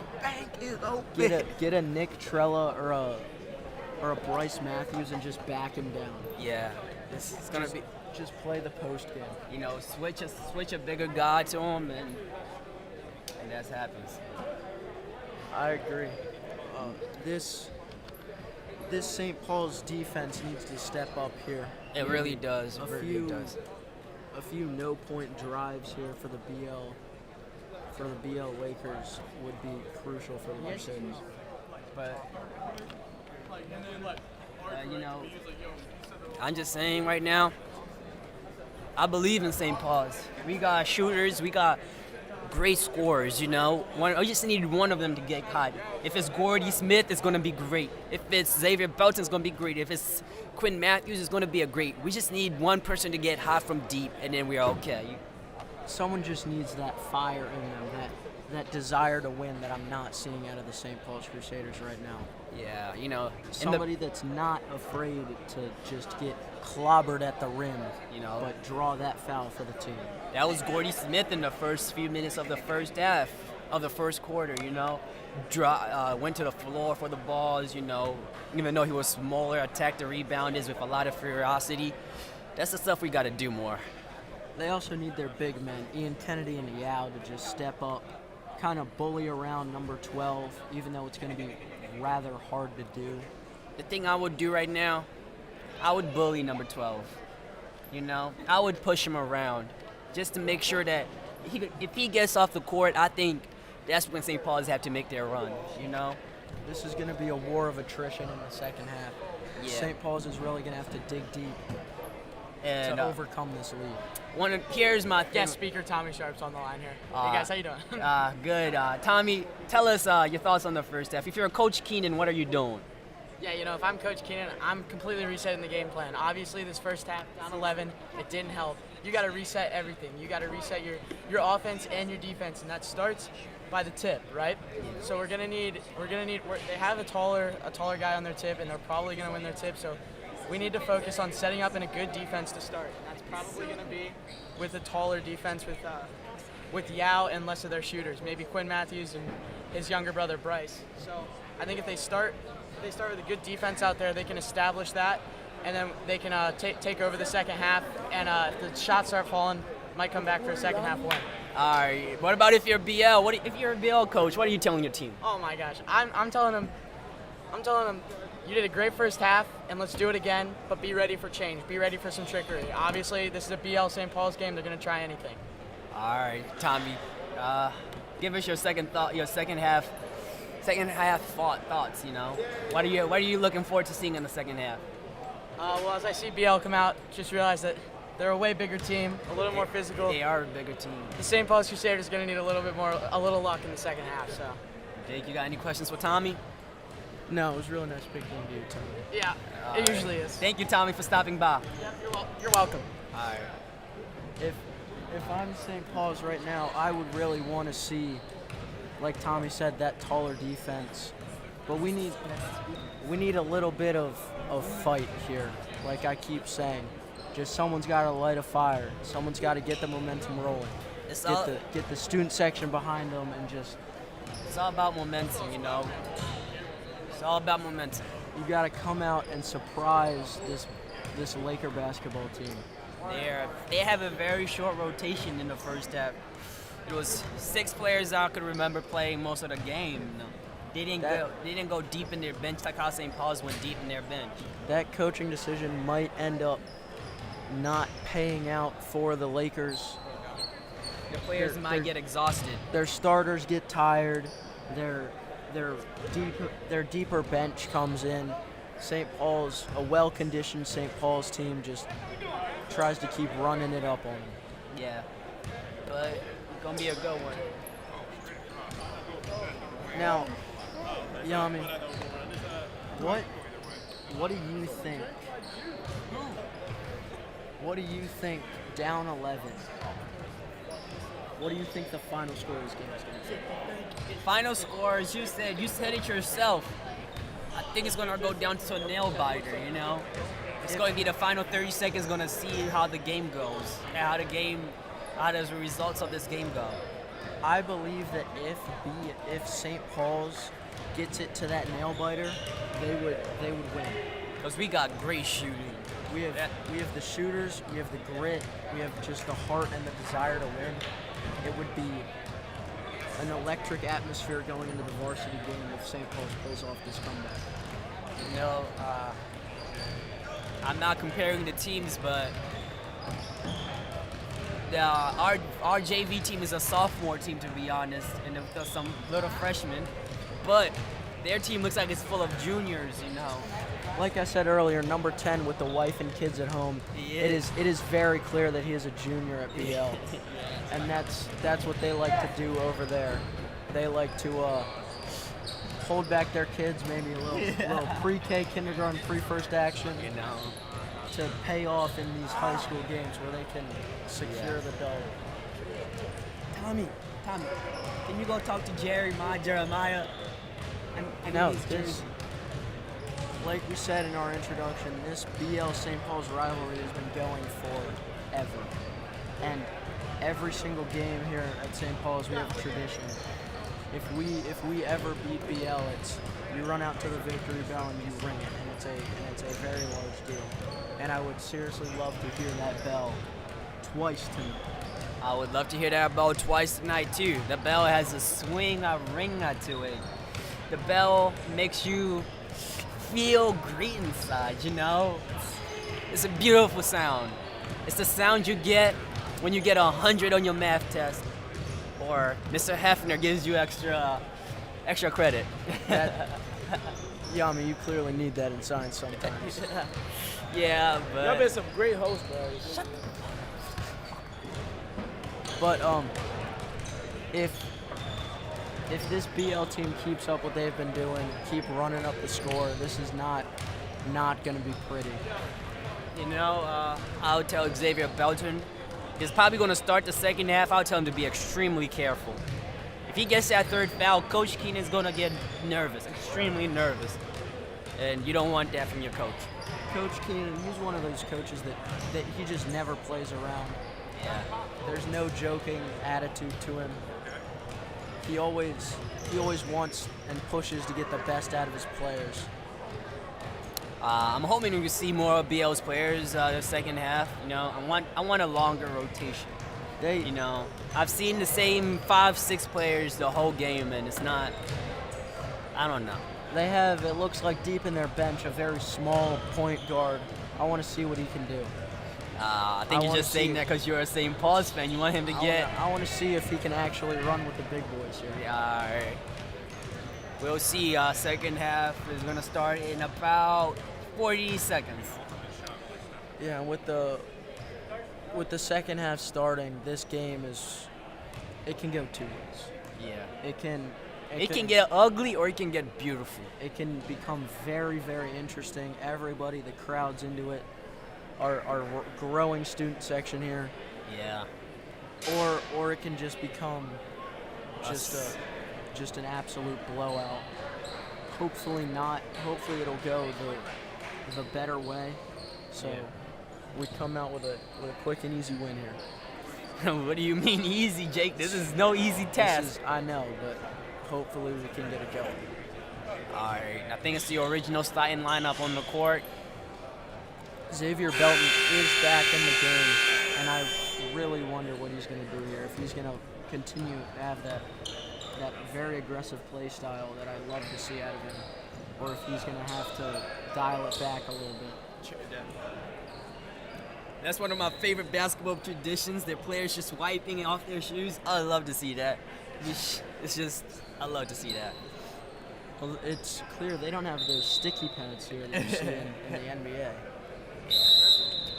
Speaker 1: Get a Nick Trella or a Bryce Matthews and just back him down.
Speaker 2: Yeah. It's gonna be.
Speaker 1: Just play the post game.
Speaker 2: You know, switch a bigger guy to him, and that happens.
Speaker 1: I agree. This St. Paul's defense needs to step up here.
Speaker 2: It really does. It really does.
Speaker 1: A few no-point drives here for the BL Lakers would be crucial for the Mercedes.
Speaker 2: But you know, I'm just saying right now, I believe in St. Paul's. We got shooters, we got great scorers, you know. I just need one of them to get hot. If it's Gordy Smith, it's going to be great. If it's Xavier Belton, it's going to be great. If it's Quinn Matthews, it's going to be a great. We just need one person to get hot from deep, and then we're okay.
Speaker 1: Someone just needs that fire in them, that desire to win that I'm not seeing out of the St. Paul's Crusaders right now.
Speaker 2: Yeah, you know.
Speaker 1: Somebody that's not afraid to just get clobbered at the rim,
Speaker 2: you know,
Speaker 1: but draw that foul for the team.
Speaker 2: That was Gordy Smith in the first few minutes of the first half of the first quarter, you know. Went to the floor for the balls, you know. Even though he was smaller, attacked the rebounders with a lot of ferocity. That's the stuff we got to do more.
Speaker 1: They also need their big men, Ian Kennedy and Yao, to just step up, kind of bully around number 12, even though it's going to be rather hard to do.
Speaker 2: The thing I would do right now, I would bully number 12. You know, I would push him around just to make sure that if he gets off the court, I think that's when St. Paul's have to make their run, you know?
Speaker 1: This is going to be a war of attrition in the second half.
Speaker 2: Yeah.
Speaker 1: St. Paul's is really going to have to dig deep
Speaker 2: and
Speaker 1: to overcome this lead.
Speaker 2: Here's my thing.
Speaker 3: Guest speaker Tommy Sharp's on the line here. Hey guys, how you doing?
Speaker 2: Good. Tommy, tell us your thoughts on the first half. If you're Coach Keenan, what are you doing?
Speaker 3: Yeah, you know, if I'm Coach Keenan, I'm completely resetting the game plan. Obviously, this first half, down 11, it didn't help. You got to reset everything. You got to reset your offense and your defense, and that starts by the tip, right? So they have a taller guy on their tip, and they're probably going to win their tip. So we need to focus on setting up in a good defense to start. And that's probably going to be with a taller defense with Yao and less of their shooters, maybe Quinn Matthews and his younger brother Bryce. So I think if they start with a good defense out there, they can establish that, and then they can take over the second half, and if the shots start falling, might come back for a second half win.
Speaker 2: All right. What about if you're BL? If you're a BL coach, what are you telling your team?
Speaker 3: Oh my gosh, I'm telling them, you did a great first half, and let's do it again. But be ready for change. Be ready for some trickery. Obviously, this is a BL St. Paul's game. They're gonna try anything.
Speaker 2: All right, Tommy. Give us your second half thoughts. You know, what are you looking forward to seeing in the second half?
Speaker 3: Well, as I see BL come out, just realize that they're a way bigger team, a little more physical.
Speaker 2: They are a bigger team.
Speaker 3: The St. Paul's Crusaders are going to need a little luck in the second half. So.
Speaker 2: Jake, you got any questions for Tommy?
Speaker 1: No, it was really nice speaking to you, Tommy.
Speaker 3: Yeah, it usually is.
Speaker 2: Thank you, Tommy, for stopping by.
Speaker 3: Yeah, you're welcome.
Speaker 2: All right.
Speaker 1: If I'm St. Paul's right now, I would really want to see, like Tommy said, that taller defense. But we need a little bit of fight here, like I keep saying. Just someone's got to light a fire. Someone's got to get the momentum rolling. Get the student section behind them and just...
Speaker 2: It's all about momentum, you know. It's all about momentum.
Speaker 1: You got to come out and surprise this Laker basketball team.
Speaker 2: They have a very short rotation in the first half. It was 6 players I could remember playing most of the game. They didn't go deep in their bench like how St. Paul's went deep in their bench.
Speaker 1: That coaching decision might end up not paying out for the Lakers.
Speaker 2: The players might get exhausted.
Speaker 1: Their starters get tired. Their deeper bench comes in. St. Paul's, a well-conditioned St. Paul's team, just tries to keep running it up on them.
Speaker 2: Yeah, but it's gonna be a good one.
Speaker 1: Now, Yami, what do you think? What do you think down 11? What do you think the final score of this game is going to be?
Speaker 2: Final score, as you said it yourself. I think it's going to go down to a nail biter, you know? It's going to be the final 30 seconds. Going to see how the game goes, and how does the results of this game go.
Speaker 1: I believe that if St. Paul's gets it to that nail biter, they would win.
Speaker 2: Because we got great shooting.
Speaker 1: We have the shooters, we have the grit, we have just the heart and the desire to win. It would be an electric atmosphere going into the varsity game if St. Paul's pulls off this comeback.
Speaker 2: You know, I'm not comparing the teams, but our JV team is a sophomore team, to be honest, and there's some little freshmen, but their team looks like it's full of juniors, you know.
Speaker 1: Like I said earlier, number 10 with the wife and kids at home, it is very clear that he is a junior at BL. And that's what they like to do over there. They like to hold back their kids, maybe a little pre-K, kindergarten, pre-first action,
Speaker 2: You know.
Speaker 1: to pay off in these high school games where they can secure the dub.
Speaker 2: Tommy, can you go talk to Jeremiah?
Speaker 1: No, like we said in our introduction, this BL St. Paul's rivalry has been going forever. And every single game here at St. Paul's, we have a tradition. If we ever beat BL, it's you run out to the victory bell and you ring it, and it's a very large deal. And I would seriously love to hear that bell twice tonight.
Speaker 2: I would love to hear that bell twice tonight too. The bell has a swing, a ring to it. The bell makes you feel great inside, you know? It's a beautiful sound. It's the sound you get when you get 100 on your math test, or Mr. Hefner gives you extra credit.
Speaker 1: Yami, you clearly need that in science sometimes.
Speaker 2: Yeah, but
Speaker 4: Y'all been some great hosts, bro.
Speaker 1: But if this BL team keeps up what they've been doing, keep running up the score, this is not going to be pretty.
Speaker 2: You know, I would tell Xavier Belton, he's probably going to start the second half. I would tell him to be extremely careful. If he gets that third foul, Coach Keenan's going to get nervous, extremely nervous. And you don't want that from your coach.
Speaker 1: Coach Keenan, he's one of those coaches that he just never plays around.
Speaker 2: Yeah.
Speaker 1: There's no joking attitude to him. He always wants and pushes to get the best out of his players.
Speaker 2: I'm hoping we can see more of BL's players the second half. You know, I want a longer rotation. You know, I've seen the same 5-6 players the whole game, and it's not. I don't know.
Speaker 1: They have, it looks like deep in their bench, a very small point guard. I want to see what he can do.
Speaker 2: I think you're just saying that because you're a St. Paul's fan. You want him to get.
Speaker 1: I want to see if he can actually run with the big boys here.
Speaker 2: Yeah, all right. We'll see. Second half is going to start in about 40 seconds.
Speaker 1: Yeah, with the second half starting, this game it can go two ways.
Speaker 2: Yeah.
Speaker 1: It
Speaker 2: can get ugly or it can get beautiful.
Speaker 1: It can become very, very interesting. Everybody, the crowd's into it. Our growing student section here.
Speaker 2: Yeah.
Speaker 1: Or it can just become just an absolute blowout. Hopefully not. Hopefully it'll go the better way. So we come out with a quick and easy win here.
Speaker 2: What do you mean easy, Jake? This is no easy task.
Speaker 1: I know, but hopefully we can get it going.
Speaker 2: All right. I think it's the original starting lineup on the court.
Speaker 1: Xavier Belton is back in the game, and I really wonder what he's going to do here. If he's going to continue to have that very aggressive play style that I love to see out of him, or if he's going to have to dial it back a little bit.
Speaker 2: That's one of my favorite basketball traditions, that players just wiping off their shoes. I love to see that. It's just, I love to see that.
Speaker 1: Well, it's clear they don't have those sticky pads here that you see in the NBA.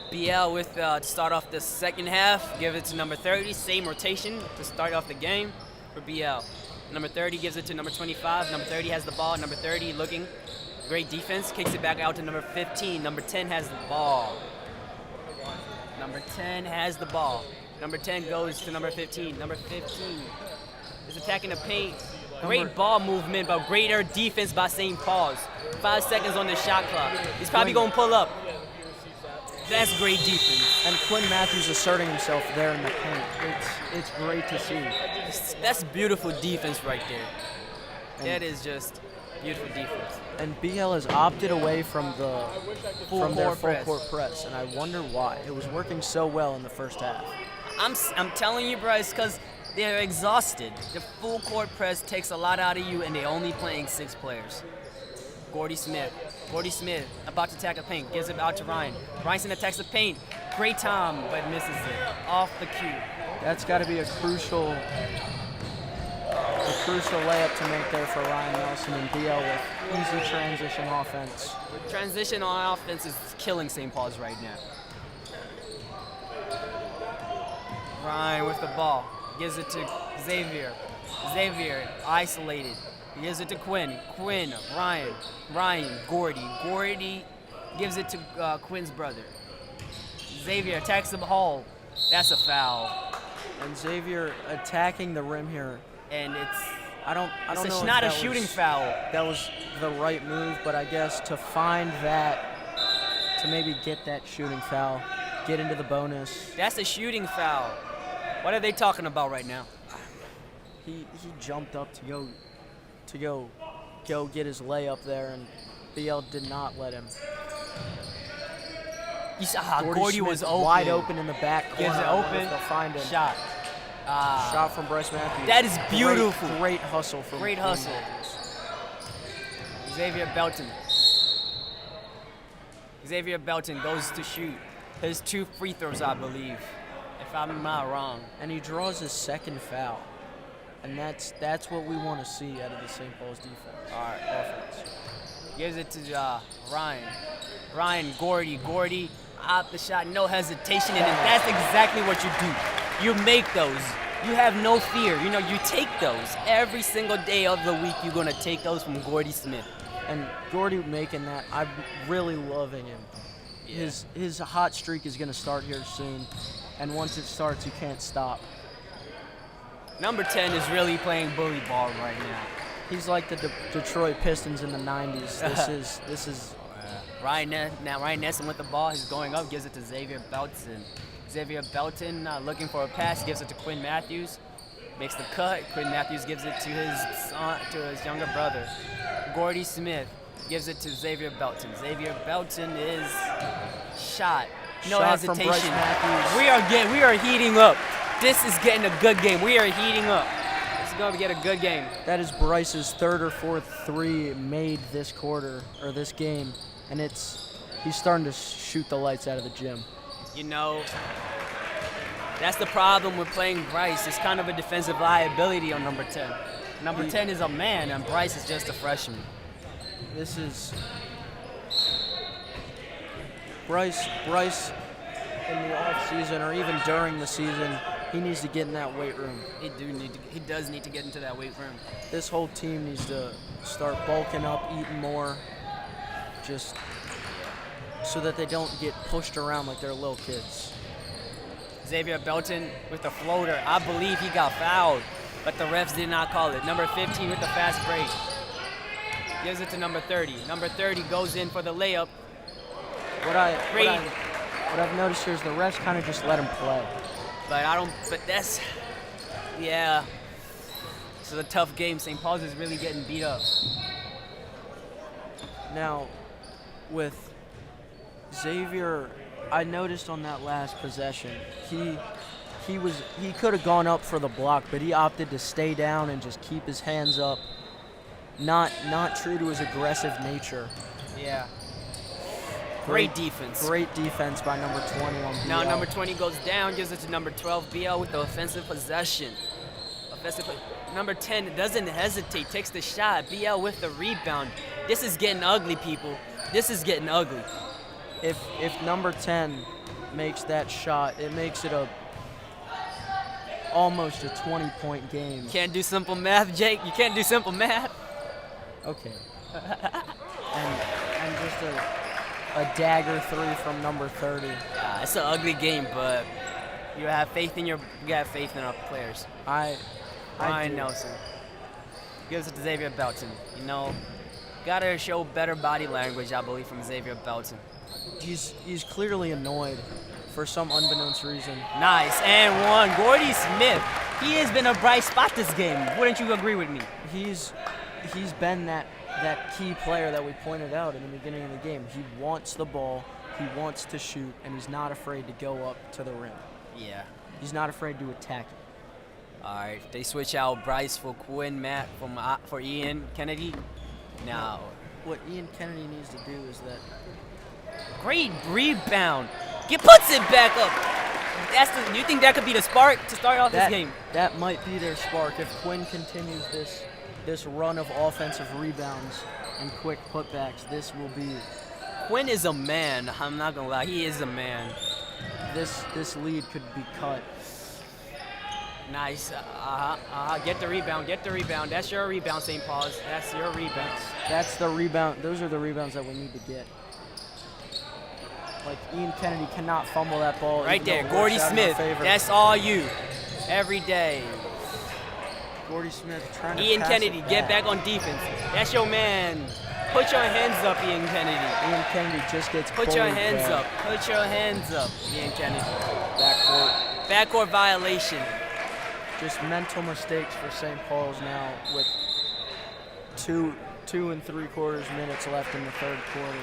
Speaker 2: BL with to start off the second half, give it to number 30, same rotation to start off the game for BL. Number 30 gives it to number 25. Number 30 has the ball. Number 30 looking, great defense, kicks it back out to number 15. Number 10 has the ball. Number 10 has the ball. Number 10 goes to number 15. Number 15 is attacking the paint. Great ball movement, but greater defense by St. Paul's. 5 seconds on the shot clock. He's probably going to pull up. That's great defense.
Speaker 1: And Quinn Matthews asserting himself there in the paint. It's great to see.
Speaker 2: That's beautiful defense right there.
Speaker 1: And,
Speaker 2: That is just beautiful defense.
Speaker 1: And BL has opted away from their full
Speaker 2: press.
Speaker 1: court press, and I wonder why. It was working so well in the first half.
Speaker 2: I'm telling you, Bryce, because they're exhausted. The full court press takes a lot out of you, and they're only playing 6 players. Gordy Smith about to attack the paint, gives it out to Ryan. Ryan attacks the paint. Great time, but misses it off the cue.
Speaker 1: That's got to be a crucial layup to make there for Ryan Nelson and BL with easy transition offense.
Speaker 2: Transition on offense is killing St. Paul's right now. Ryan with the ball, gives it to Xavier. Xavier isolated. He gives it to Quinn. Ryan, Gordy gives it to Quinn's brother. Xavier attacks the ball. That's a foul.
Speaker 1: And Xavier attacking the rim here.
Speaker 2: And
Speaker 1: I don't know.
Speaker 2: it's
Speaker 1: if
Speaker 2: not a
Speaker 1: that
Speaker 2: shooting
Speaker 1: was-
Speaker 2: foul.
Speaker 1: That was the right move, but I guess to find that, to maybe get that shooting foul, get into the bonus.
Speaker 2: That's a shooting foul. What are they talking about right now?
Speaker 1: He jumped up to go get his layup there, and BL did not let him.
Speaker 2: You saw Gordy
Speaker 1: Smith
Speaker 2: was open.
Speaker 1: wide open in the back corner.
Speaker 2: Gives it
Speaker 1: I wonder
Speaker 2: open.
Speaker 1: if they'll find him.
Speaker 2: Shot.
Speaker 1: Shot from Bryce Matthews.
Speaker 2: That is beautiful.
Speaker 1: Great hustle from
Speaker 2: Great
Speaker 1: Quinn
Speaker 2: hustle.
Speaker 1: Matthews.
Speaker 2: Xavier Belton goes to shoot his 2 free throws, I believe, if I'm not wrong.
Speaker 1: And he draws his second foul. And that's what we want to see out of the St. Paul's defense.
Speaker 2: All right.
Speaker 1: Offense.
Speaker 2: Gives it to Ryan, Gordy, out the shot, no hesitation, and that's exactly what you do. You make those. You have no fear. You take those. Every single day of the week, you're going to take those from Gordy Smith.
Speaker 1: And Gordy making that, I'm really loving him.
Speaker 2: Yeah.
Speaker 1: His hot streak is going to start here soon. And once it starts, you can't stop.
Speaker 2: Number 10 is really playing bully ball right now.
Speaker 1: He's like the Detroit Pistons in the 90s. This is
Speaker 2: Ryan Nelson with the ball. He's going up, gives it to Xavier Belton. Xavier Belton looking for a pass, gives it to Quinn Matthews. Makes the cut. Quinn Matthews gives it to his younger brother. Gordy Smith gives it to Xavier Belton. Xavier Belton is shot. No
Speaker 1: Shot from
Speaker 2: hesitation.
Speaker 1: Bryce Matthews.
Speaker 2: We are heating up. This is getting a good game. We are heating up. This is going to get a good game.
Speaker 1: That is Bryce's 3rd or 4th 3 made this quarter or this game, and he's starting to shoot the lights out of the gym.
Speaker 2: That's the problem with playing Bryce. It's kind of a defensive liability on number 10. Number 10 is a man, and Bryce is just a freshman.
Speaker 1: This is Bryce in the off season or even during the season. He needs to get in that weight room.
Speaker 2: He does need to get into that weight room.
Speaker 1: This whole team needs to start bulking up, eating more, just so that they don't get pushed around like they're little kids.
Speaker 2: Xavier Belton with the floater. I believe he got fouled, but the refs did not call it. Number 15 with the fast break. Gives it to number 30. Number 30 goes in for the layup.
Speaker 1: What I've noticed here is the refs kind of just let him play.
Speaker 2: But this is a tough game. St. Paul's is really getting beat up.
Speaker 1: Now, with Xavier, I noticed on that last possession, he could have gone up for the block, but he opted to stay down and just keep his hands up. Not true to his aggressive nature.
Speaker 2: Yeah. Great defense.
Speaker 1: Great defense by number 20 on BL.
Speaker 2: Now number 20 goes down, gives it to number 12, BL with the offensive possession. Number 10 doesn't hesitate, takes the shot. BL with the rebound. This is getting ugly, people. This is getting ugly.
Speaker 1: If number 10 makes that shot, it makes it almost a 20-point game.
Speaker 2: Can't do simple math, Jake. You can't do simple math.
Speaker 1: Okay. and just a dagger 3 from number 30.
Speaker 2: It's an ugly game, but you have faith in our players. Ryan Nelson gives it to Xavier Belton. Gotta show better body language, I believe, from Xavier Belton.
Speaker 1: He's clearly annoyed for some unbeknownst reason.
Speaker 2: Nice, and one. Gordy Smith, he has been a bright spot this game. Wouldn't you agree with me?
Speaker 1: He's been that key player that we pointed out in the beginning of the game. He wants the ball, he wants to shoot, and he's not afraid to go up to the rim.
Speaker 2: Yeah.
Speaker 1: He's not afraid to attack it.
Speaker 2: All right, they switch out Bryce for Quinn Matt for Ian Kennedy. Now,
Speaker 1: What Ian Kennedy needs to do is that
Speaker 2: great rebound. He puts it back up. You think that could be the spark to start off this game?
Speaker 1: That might be their spark if Quinn continues this run of offensive rebounds and quick putbacks. This will be
Speaker 2: Quinn is a man. I'm not gonna lie, he is a man.
Speaker 1: this lead could be cut.
Speaker 2: Nice. Get the rebound. Get the rebound. That's your rebound, St. Paul's. That's your rebound.
Speaker 1: That's the rebound. Those are the rebounds that we need to get. Like, Ian Kennedy cannot fumble that ball.
Speaker 2: Right
Speaker 1: even
Speaker 2: there,
Speaker 1: though it
Speaker 2: Gordy
Speaker 1: works out in our
Speaker 2: Smith.
Speaker 1: favor.
Speaker 2: That's all you. Every day.
Speaker 1: Gordy Smith trying to
Speaker 2: Ian
Speaker 1: pass
Speaker 2: Kennedy,
Speaker 1: it
Speaker 2: get back on defense. That's your man. Put your hands up, Ian Kennedy.
Speaker 1: Ian Kennedy just gets
Speaker 2: Put your
Speaker 1: bullied
Speaker 2: hands
Speaker 1: bad.
Speaker 2: up. Put your hands up, Ian Kennedy.
Speaker 1: Backcourt.
Speaker 2: Backcourt violation.
Speaker 1: Just mental mistakes for St. Paul's now with two and 3/4 minutes left in the third quarter.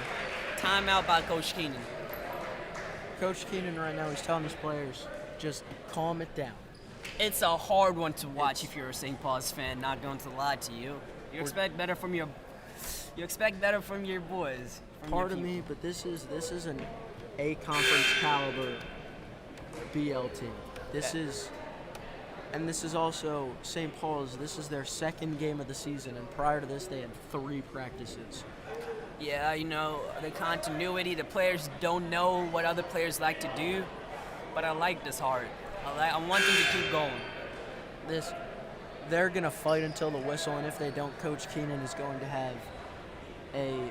Speaker 2: Timeout by Coach Keenan.
Speaker 1: Coach Keenan right now, he's telling his players, just calm it down.
Speaker 2: It's a hard one to watch if you're a St. Paul's fan, not going to lie to you. You expect better from your boys. From your
Speaker 1: Pardon
Speaker 2: people.
Speaker 1: me, but this is an A conference caliber BL team. This is also St. Paul's. This is their second game of the season, and prior to this, they had 3 practices.
Speaker 2: Yeah, the continuity, the players don't know what other players like to do, but I like this heart. I want them to keep going.
Speaker 1: They're gonna fight until the whistle, and if they don't, Coach Keenan is going to have a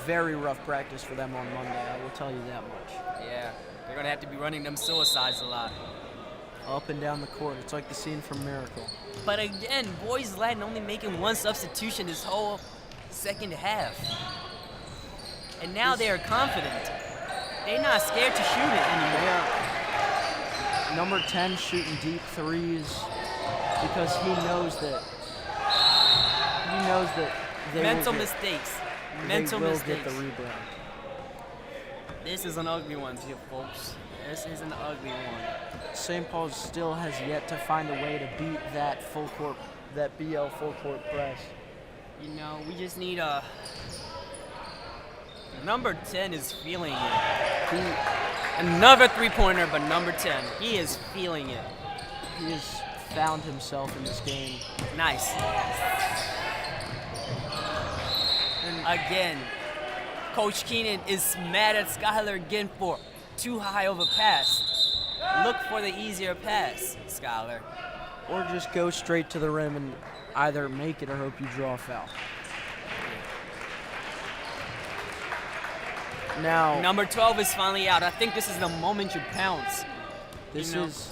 Speaker 1: very rough practice for them on Monday. I will tell you that much.
Speaker 2: Yeah, they're going to have to be running them suicides a lot.
Speaker 1: Up and down the court, it's like the scene from Miracle.
Speaker 2: But again, Boys Latin only making 1 substitution this whole second half. And now they are confident. They're not scared to shoot it anymore.
Speaker 1: Number 10 shooting deep threes because he knows that they
Speaker 2: Mental
Speaker 1: will get,
Speaker 2: mistakes.
Speaker 1: they
Speaker 2: Mental
Speaker 1: will
Speaker 2: mistakes.
Speaker 1: get the rebound.
Speaker 2: This is an ugly one, folks. This is an ugly one.
Speaker 1: St. Paul's still has yet to find a way to beat that BL full court press.
Speaker 2: We just need a. Number 10 is feeling it. Another 3-pointer, but number 10, he is feeling it.
Speaker 1: He has found himself in this game.
Speaker 2: Nice. And again, Coach Keenan is mad at Skylar again for too high of a pass. Look for the easier pass, Skylar.
Speaker 1: Or just go straight to the rim and either make it or hope you draw a foul. Now,
Speaker 2: Number 12 is finally out. I think this is the moment you pounce.
Speaker 1: this is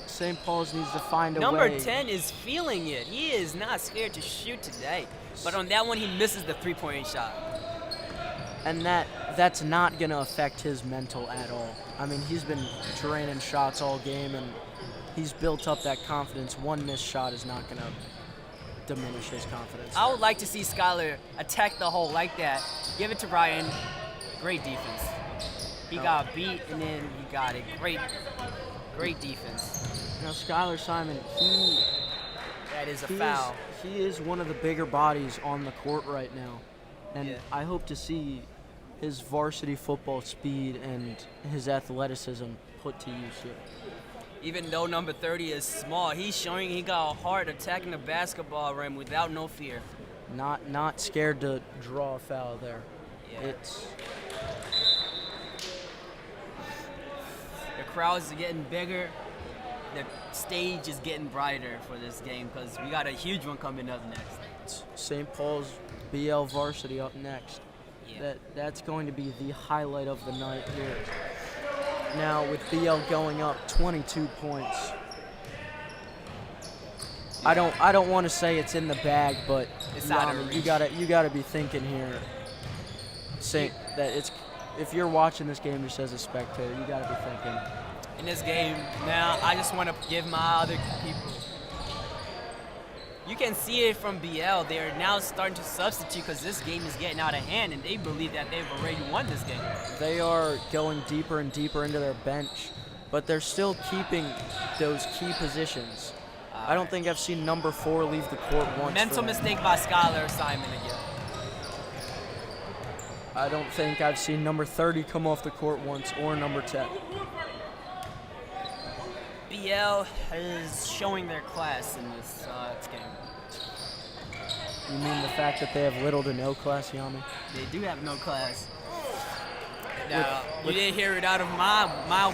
Speaker 1: St. Paul's needs to find a
Speaker 2: Number
Speaker 1: way.
Speaker 2: 10 is feeling it. He is not scared to shoot today. But on that one, he misses the 3-point shot.
Speaker 1: And that's not going to affect his mental at all. I mean, he's been draining shots all game, and he's built up that confidence. One missed shot is not going to diminish his confidence.
Speaker 2: I would like to see Skylar attack the hole like that. Give it to Ryan. Great defense. He got beat, and then he got it. Great defense.
Speaker 1: Now, Skylar Simon,
Speaker 2: That is a foul.
Speaker 1: He is one of the bigger bodies on the court right now. And
Speaker 2: Yeah.
Speaker 1: I hope to see his varsity football speed and his athleticism put to use here.
Speaker 2: Even though number 30 is small, he's showing he got a heart attacking the basketball rim without no fear.
Speaker 1: Not scared to draw a foul there.
Speaker 2: Yeah. The crowds are getting bigger. The stage is getting brighter for this game because we got a huge one coming up next.
Speaker 1: St. Paul's BL varsity up next.
Speaker 2: Yeah.
Speaker 1: That's going to be the highlight of the night here. Now with BL going up 22 points. I don't want to say it's in the bag, but
Speaker 2: It's out of
Speaker 1: Yami,
Speaker 2: reach.
Speaker 1: you gotta be thinking here. That if you're watching this game just as a spectator, you got to be thinking.
Speaker 2: In this game, now I just want to give my other people. You can see it from BL. They're now starting to substitute because this game is getting out of hand, and they believe that they've already won this game.
Speaker 1: They are going deeper and deeper into their bench, but they're still keeping those key positions. I don't think I've seen number 4 leave the court once.
Speaker 2: Mental mistake by Skylar Simon again.
Speaker 1: I don't think I've seen number 30 come off the court once, or number 10.
Speaker 2: BL is showing their class in this game.
Speaker 1: You mean the fact that they have little to no class, Yami?
Speaker 2: They do have no class. Now, you didn't hear it out of my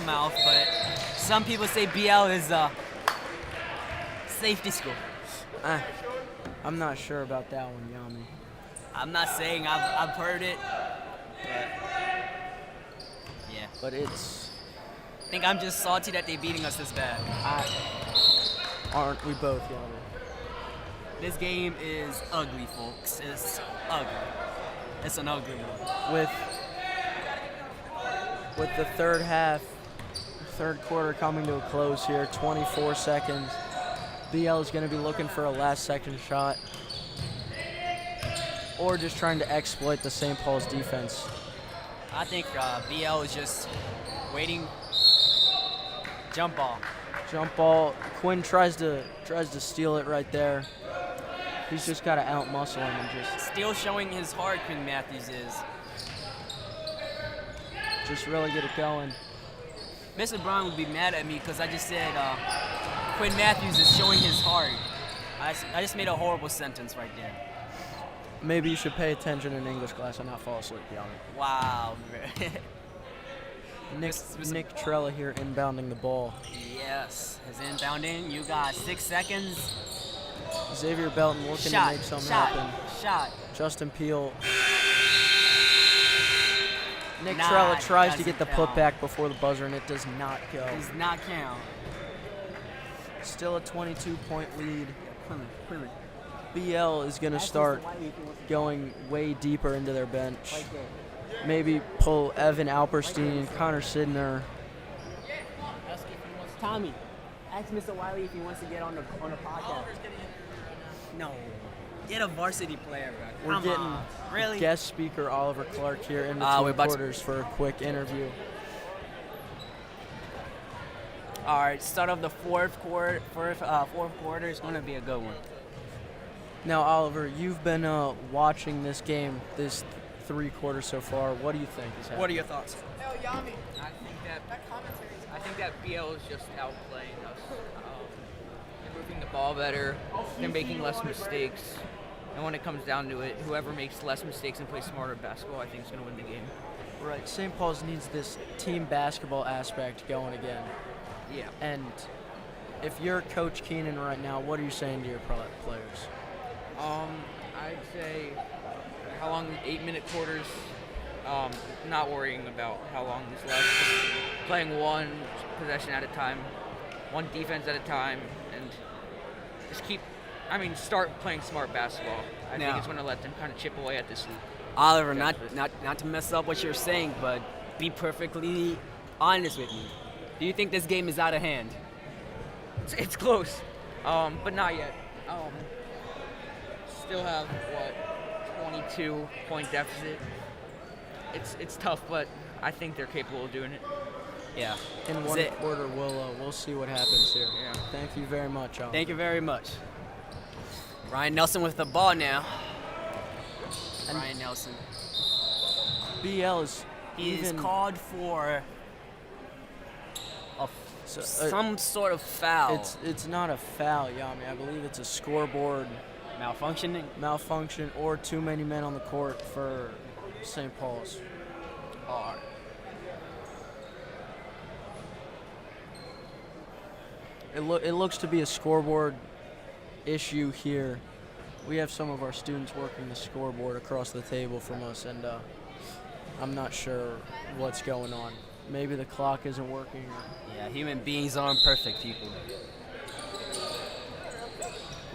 Speaker 2: mouth, but some people say BL is a safety school.
Speaker 1: I'm not sure about that one, Yami.
Speaker 2: I'm not saying I've heard it, but yeah.
Speaker 1: But it's...
Speaker 2: I think I'm just salty that they're beating us this bad.
Speaker 1: Aren't we both, Yami?
Speaker 2: This game is ugly, folks. It's ugly. It's an ugly one.
Speaker 1: With the third quarter coming to a close here, 24 seconds. BL is going to be looking for a last-second shot, or just trying to exploit the St. Paul's defense.
Speaker 2: I think BL is just waiting. Jump ball.
Speaker 1: Jump ball. Quinn tries to steal it right there. He's just got to out-muscle him and just...
Speaker 2: Still showing his heart, Quinn Matthews is.
Speaker 1: Just really get it going.
Speaker 2: Mr. Brown would be mad at me because I just said Quinn Matthews is showing his heart. I just made a horrible sentence right there.
Speaker 1: Maybe you should pay attention in English class and not fall asleep, Yami.
Speaker 2: Wow.
Speaker 1: Nick Trella here inbounding the ball.
Speaker 2: Yes, his inbounding. You got 6 seconds.
Speaker 1: Xavier Belton looking to make something happen.
Speaker 2: Shot.
Speaker 1: Justin Peel. Nick Trella tries to get the putback before the buzzer, and it does not go.
Speaker 2: Does not count.
Speaker 1: Still a 22-point lead. BL is going to start going way deeper into their bench. Maybe pull Evan Alperstein, Connor Sidner.
Speaker 2: Tommy, ask Mr. Wiley if he wants to get on the podcast. No, get a varsity player, bro.
Speaker 1: We're getting
Speaker 2: really?
Speaker 1: Guest speaker Oliver Clark here in between quarters for a quick interview.
Speaker 2: All right, start of the fourth quarter is going to be a good one.
Speaker 1: Now, Oliver, you've been watching this game, this 3 quarters so far. What do you think is happening?
Speaker 2: What are your thoughts?
Speaker 5: I think that BL is just outplaying us. They're moving the ball better. They're making less mistakes. And when it comes down to it, whoever makes less mistakes and plays smarter basketball, I think is going to win the game.
Speaker 1: Right. St. Paul's needs this team basketball aspect going again.
Speaker 5: Yeah.
Speaker 1: And if you're Coach Keenan right now, what are you saying to your players?
Speaker 5: I'd say how long 8-minute quarters, not worrying about how long this lasts. Playing one possession at a time, one defense at a time, and just start playing smart basketball. I think it's going to let them kind of chip away at this lead.
Speaker 2: Oliver, not to mess up what you're saying, but be perfectly honest with me. Do you think this game is out of hand?
Speaker 5: It's close, but not yet. Still have 22-point deficit. It's tough, but I think they're capable of doing it.
Speaker 2: Yeah.
Speaker 1: In one quarter, we'll see what happens here.
Speaker 5: Yeah.
Speaker 1: Thank you very much, Oliver.
Speaker 2: Thank you very much. Ryan Nelson with the ball now. And Ryan Nelson.
Speaker 1: BL is
Speaker 2: called for some sort of foul.
Speaker 1: It's not a foul, Yami. I believe it's a scoreboard malfunction or too many men on the court for St. Paul's. It looks to be a scoreboard issue here. We have some of our students working the scoreboard across the table from us, and I'm not sure what's going on. Maybe the clock isn't working.
Speaker 2: Yeah, human beings aren't perfect, people.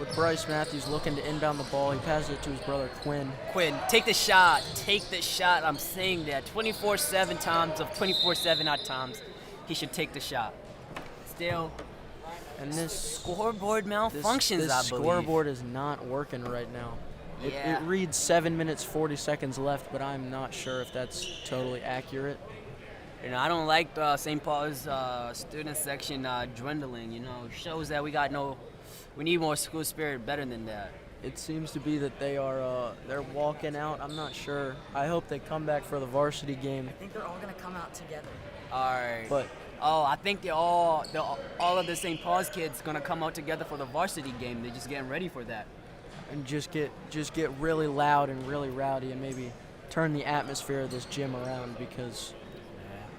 Speaker 1: with Bryce Matthews looking to inbound the ball. He passes it to his brother Quinn.
Speaker 2: Quinn, take the shot. Take the shot. I'm saying that 24/7 times of 24/7 odd times, he should take the shot. Still,
Speaker 1: And this
Speaker 2: scoreboard malfunctions,
Speaker 1: this
Speaker 2: I believe.
Speaker 1: scoreboard is not working right now.
Speaker 2: Yeah.
Speaker 1: It reads 7 minutes 40 seconds left, but I'm not sure if that's totally accurate.
Speaker 2: You know, I don't like St. Paul's student section dwindling. You know, shows that we need more school spirit better than that.
Speaker 1: It seems to be that they're walking out. I'm not sure. I hope they come back for the varsity game.
Speaker 6: I think they're all gonna come out together.
Speaker 2: All right.
Speaker 1: But
Speaker 2: I think all of the St. Paul's kids gonna come out together for the varsity game. They're just getting ready for that.
Speaker 1: and just get really loud and really rowdy and maybe turn the atmosphere of this gym around because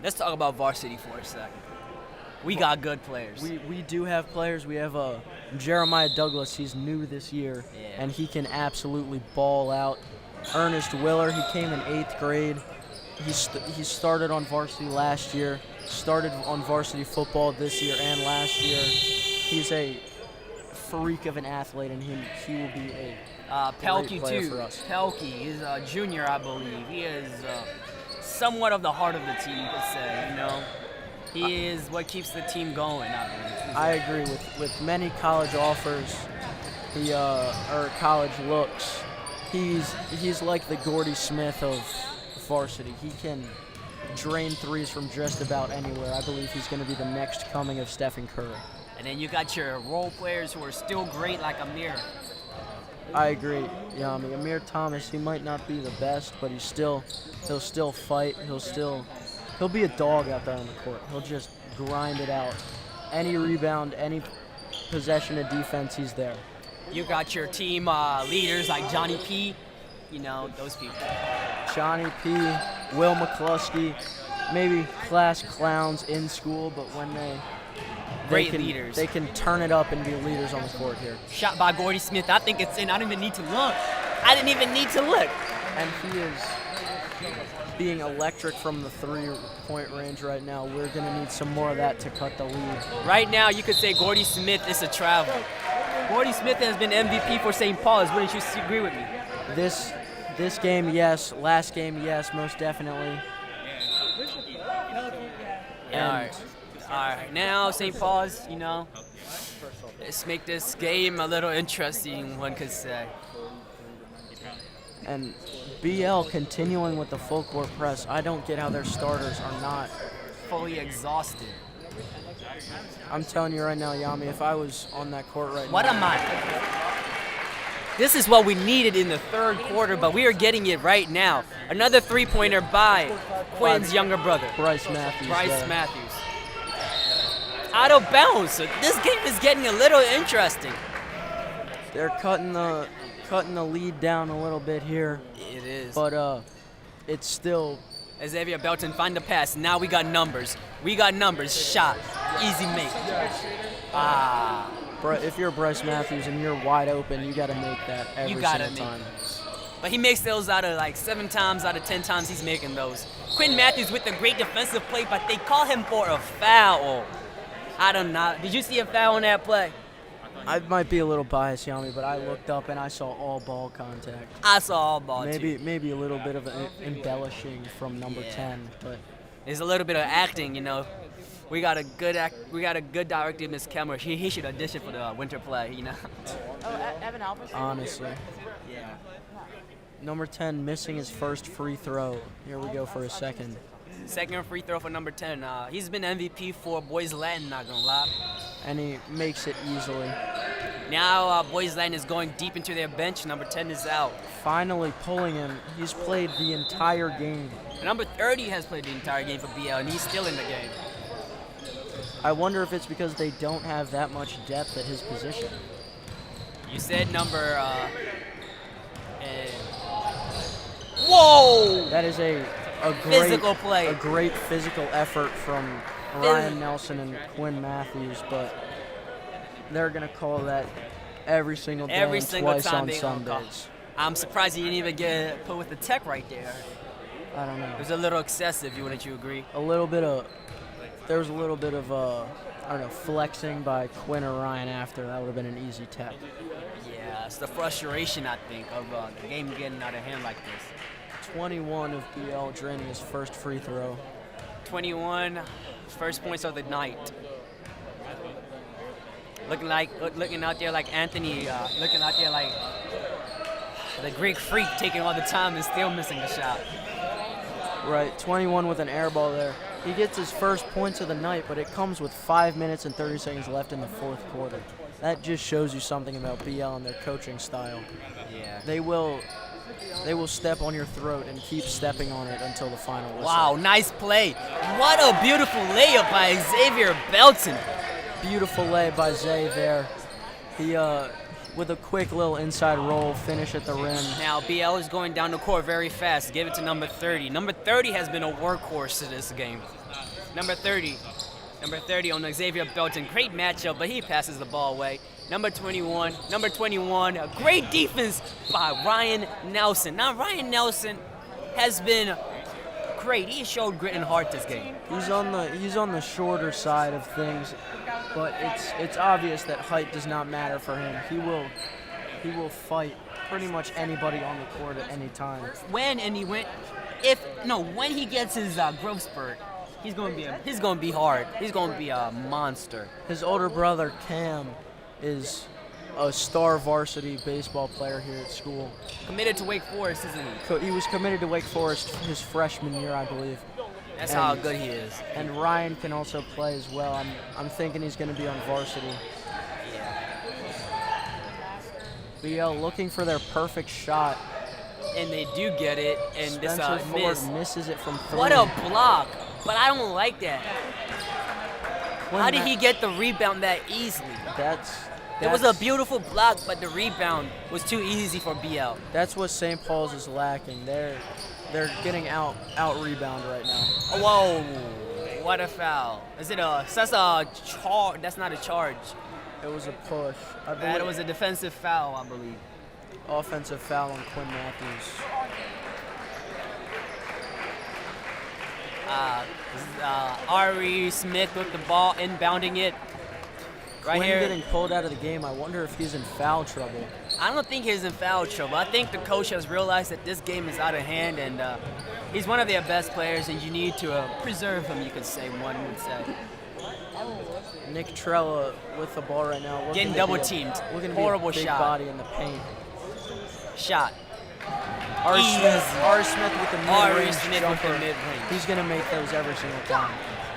Speaker 2: Let's talk about varsity for a second. We got good players.
Speaker 1: we do have players. We have Jeremiah Douglas. He's new this year,
Speaker 2: Yeah.
Speaker 1: and he can absolutely ball out. Ernest Willer, he came in 8th grade. He started on varsity last year, started on varsity football this year and last year. He's a freak of an athlete, and he will be a
Speaker 2: Pelkey
Speaker 1: great player
Speaker 2: too.
Speaker 1: for us.
Speaker 2: Pelkey is a junior, I believe. He is somewhat of the heart of the team, you could say. You know, he is what keeps the team going. I believe.
Speaker 1: I agree with many college offers, or college looks. He's like the Gordy Smith of varsity. He can drain threes from just about anywhere. I believe he's going to be the next coming of Stephen Curry.
Speaker 2: And then you got your role players who are still great, like Amir.
Speaker 1: I agree, Yami. Amir Thomas, he might not be the best, but he'll still fight. He'll be a dog out there on the court. He'll just grind it out. Any rebound, any possession of defense, he's there.
Speaker 2: You got your team leaders like Johnny P. You know, those people.
Speaker 1: Johnny P, Will McCluskey, maybe class clowns in school, but when they
Speaker 2: Great leaders.
Speaker 1: They can turn it up and be leaders on the court here.
Speaker 2: Shot by Gordy Smith. I think it's in. I don't even need to look. I didn't even need to look.
Speaker 1: And he is being electric from the 3-point range right now. We're going to need some more of that to cut the lead.
Speaker 2: Right now, you could say Gordy Smith is a travel. Gordy Smith has been MVP for St. Paul's. Wouldn't you agree with me?
Speaker 1: This game, yes. Last game, yes, most definitely.
Speaker 2: All right. Now, St. Paul's, you know, let's make this game a little interesting, one could say.
Speaker 1: And BL continuing with the full court press. I don't get how their starters are not.
Speaker 2: Fully exhausted.
Speaker 1: I'm telling you right now, Yami, if I was on that court right
Speaker 2: What
Speaker 1: now.
Speaker 2: am I? This is what we needed in the third quarter, but we are getting it right now. Another three-pointer by Quinn's younger brother,
Speaker 1: Bryce Matthews.
Speaker 2: Bryce
Speaker 1: there.
Speaker 2: Matthews. Out of bounds. So this game is getting a little interesting.
Speaker 1: They're cutting the lead down a little bit here,
Speaker 2: It is.
Speaker 1: but it's still.
Speaker 2: Xavier Belton find the pass. Now we got numbers. Shot. Easy make.
Speaker 1: If you're Bryce Matthews and you're wide open, you got to make that every
Speaker 2: You gotta
Speaker 1: single time.
Speaker 2: But he makes those out of like 7 times out of 10 times he's making those. Quinn Matthews with a great defensive play, but they call him for a foul. I don't know. Did you see a foul on that play?
Speaker 1: I might be a little biased, Yami, but I looked up and I saw all ball contact.
Speaker 2: I saw all ball too.
Speaker 1: Maybe a little bit of an embellishing from number
Speaker 2: Yeah.
Speaker 1: 10, but
Speaker 2: There's a little bit of acting, you know. We got a good director, Miss Kemmer. He should audition for the winter play, you know.
Speaker 3: Evan Alpers?
Speaker 1: honestly.
Speaker 2: Yeah.
Speaker 1: Number 10 missing his first free throw. Here we go for a second.
Speaker 2: Second free throw for number 10. He's been MVP for Boys Latin, not gonna lie.
Speaker 1: And he makes it easily.
Speaker 2: Now Boys Latin is going deep into their bench. Number 10 is out.
Speaker 1: Finally pulling him. He's played the entire game.
Speaker 2: Number 30 has played the entire game for BL, and he's still in the game.
Speaker 1: I wonder if it's because they don't have that much depth at his position.
Speaker 2: You said number. Whoa!
Speaker 1: That is a great
Speaker 2: Physical play.
Speaker 1: A great physical effort from Ryan Nelson and Quinn Matthews, but they're gonna call that every single day
Speaker 2: Every
Speaker 1: and
Speaker 2: single
Speaker 1: twice
Speaker 2: time
Speaker 1: on
Speaker 2: they gonna call.
Speaker 1: Sundays.
Speaker 2: I'm surprised he didn't even get put with the tech right there.
Speaker 1: I don't know.
Speaker 2: It was a little excessive. Wouldn't you agree?
Speaker 1: There was a little bit of I don't know, flexing by Quinn or Ryan after. That would have been an easy tap.
Speaker 2: Yeah, it's the frustration, I think, of the game getting out of hand like this.
Speaker 1: 21 of BL draining his first free throw.
Speaker 2: 21, first points of the night. Looking out there like Anthony, looking out there like the Greek freak taking all the time and still missing the shot.
Speaker 1: Right, 21 with an air ball there. He gets his first points of the night, but it comes with 5 minutes and 30 seconds left in the fourth quarter. That just shows you something about BL and their coaching style.
Speaker 2: Yeah.
Speaker 1: They will step on your throat and keep stepping on it until the final whistle.
Speaker 2: Wow, nice play. What a beautiful layup by Xavier Belton.
Speaker 1: Beautiful lay by Zay there. He, with a quick little inside roll, finish at the rim.
Speaker 2: Now BL is going down the court very fast. Give it to number 30. Number 30 has been a workhorse to this game. Number 30 on Xavier Belton. Great matchup, but he passes the ball away. Number 21, a great defense by Ryan Nelson. Now Ryan Nelson has been great. He showed grit and heart this game.
Speaker 1: He's on the shorter side of things, but it's obvious that height does not matter for him. He will fight pretty much anybody on the court at any time.
Speaker 2: When he gets his growth spurt, he's going to be hard. He's going to be a monster.
Speaker 1: His older brother Cam is a star varsity baseball player here at school.
Speaker 2: Committed to Wake Forest, isn't he?
Speaker 1: He was committed to Wake Forest his freshman year, I believe.
Speaker 2: That's how good he is.
Speaker 1: And Ryan can also play as well. I'm thinking he's going to be on varsity. BL looking for their perfect shot.
Speaker 2: And they do get it, and
Speaker 1: Spencer
Speaker 2: this
Speaker 1: Ford misses it from 3.
Speaker 2: What a block! But I don't like that. How did he get the rebound that easily? It was a beautiful block, but the rebound was too easy for BL.
Speaker 1: That's what St. Paul's is lacking. They're getting out rebound right now.
Speaker 2: Whoa! What a foul! That's a charge. That's not a charge.
Speaker 1: It was a push.
Speaker 2: That was a defensive foul, I believe.
Speaker 1: Offensive foul on Quinn Matthews.
Speaker 2: Ari Smith with the ball, inbounding it. Right
Speaker 1: Quinn
Speaker 2: here.
Speaker 1: getting pulled out of the game. I wonder if he's in foul trouble.
Speaker 2: I don't think he's in foul trouble. I think the coach has realized that this game is out of hand, and he's one of their best players, and you need to preserve him, you could say, one would say.
Speaker 1: Nick Trella with the ball right now.
Speaker 2: Getting double teamed.
Speaker 1: Horrible
Speaker 2: big
Speaker 1: shot.
Speaker 2: body
Speaker 1: in the paint.
Speaker 2: Shot.
Speaker 1: Ari Smith with the
Speaker 2: mid-range.
Speaker 1: Mid-range. He's going to make those every single time.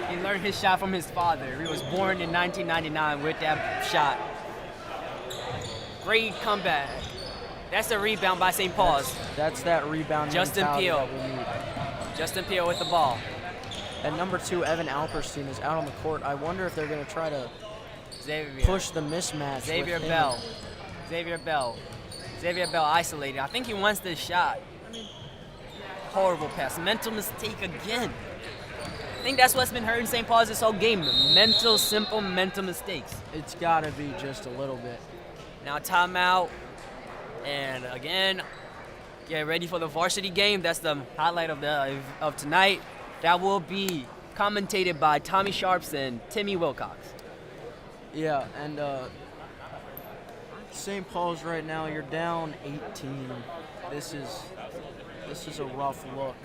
Speaker 2: He learned his shot from his father. He was born in 1999 with that shot. Great comeback. That's a rebound by St. Paul's.
Speaker 1: That's that rebound
Speaker 2: Justin Peel.
Speaker 1: that we need.
Speaker 2: Justin Peel with the ball.
Speaker 1: And number 2, Evan Alperstein, is out on the court. I wonder if they're going to try to push the mismatch.
Speaker 2: Xavier Bell isolated. I think he wants this shot. Horrible pass. Mental mistake again. I think that's what's been hurting St. Paul's this whole game. Simple mental mistakes.
Speaker 1: It's got to be just a little bit.
Speaker 2: Now timeout. And again, get ready for the varsity game. That's the highlight of tonight. That will be commentated by Tommy Sharps and Timmy Wilcox.
Speaker 1: Yeah, and St. Paul's right now, you're down 18. This is a rough look.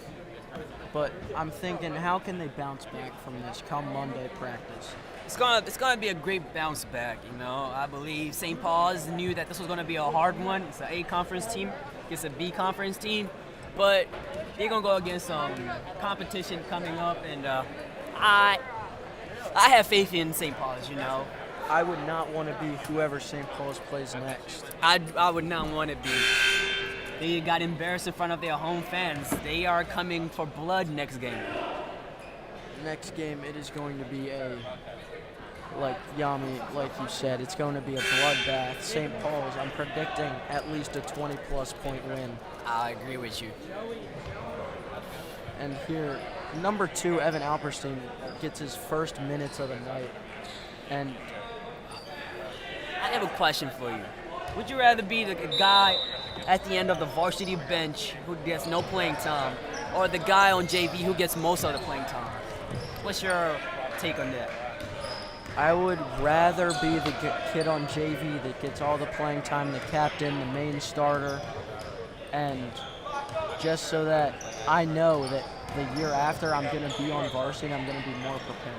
Speaker 1: But I'm thinking, how can they bounce back from this come Monday practice?
Speaker 2: It's gonna be a great bounce back, you know. I believe St. Paul's knew that this was gonna be a hard one. It's an A conference team, it's a B conference team, but they're gonna go against some competition coming up, and I have faith in St. Paul's, you know.
Speaker 1: I would not want to be whoever St. Paul's plays next.
Speaker 2: I would not want to be. They got embarrassed in front of their home fans. They are coming for blood next game.
Speaker 1: Next game, it is going to be like you said, it's going to be a bloodbath. St. Paul's, I'm predicting at least a 20-plus point win.
Speaker 2: I agree with you.
Speaker 1: And here, number 2, Evan Alperstein, gets his first minutes of the night. And
Speaker 2: I have a question for you. Would you rather be the guy at the end of the varsity bench who gets no playing time, or the guy on JV who gets most of the playing time? What's your take on that?
Speaker 1: I would rather be the kid on JV that gets all the playing time, the captain, the main starter, and just so that I know that the year after I'm going to be on varsity and I'm going to be more prepared.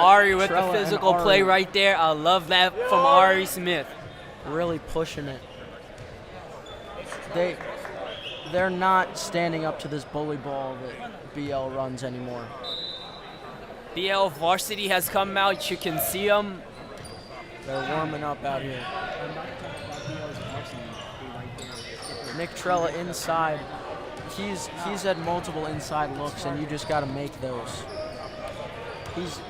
Speaker 2: Ari with
Speaker 1: Trella
Speaker 2: the
Speaker 1: and
Speaker 2: physical play
Speaker 1: Ari
Speaker 2: right there. I love that from Ari Smith.
Speaker 1: really pushing it. They're not standing up to this bully ball that BL runs anymore.
Speaker 2: BL varsity has come out. You can see them.
Speaker 1: They're warming up out here. Nick Trella inside. He's had multiple inside looks, and you just got to make those.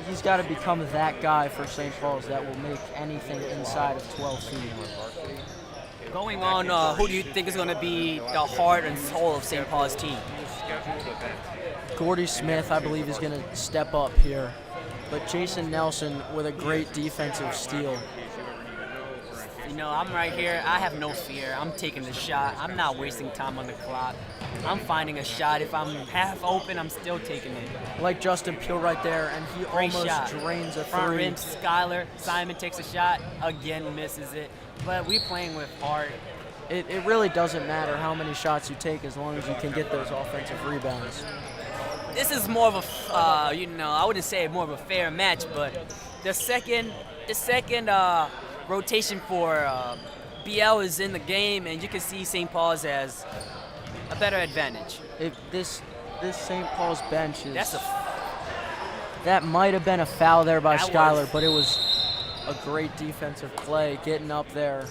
Speaker 1: He's got to become that guy for St. Paul's that will make anything inside of 12 feet.
Speaker 2: Going on, who do you think is going to be the heart and soul of St. Paul's team?
Speaker 1: Gordy Smith, I believe, is going to step up here. But Jason Nelson with a great defensive steal.
Speaker 2: You know, I'm right here. I have no fear. I'm taking the shot. I'm not wasting time on the clock. I'm finding a shot. If I'm half open, I'm still taking it.
Speaker 1: Like Justin Peel right there, and he
Speaker 2: Great
Speaker 1: almost
Speaker 2: shot.
Speaker 1: drains a
Speaker 2: Front
Speaker 1: three.
Speaker 2: rim, Skylar. Simon takes a shot. Again, misses it. But we're playing with heart.
Speaker 1: It really doesn't matter how many shots you take as long as you can get those offensive rebounds.
Speaker 2: This is more of a, I wouldn't say more of a fair match, but the second rotation for BL is in the game, and you can see St. Paul's has a better advantage.
Speaker 1: This St. Paul's bench is...
Speaker 2: That's
Speaker 1: that might have been a foul there by
Speaker 2: That
Speaker 1: Skylar,
Speaker 2: was-
Speaker 1: but it was a great defensive play, getting up there.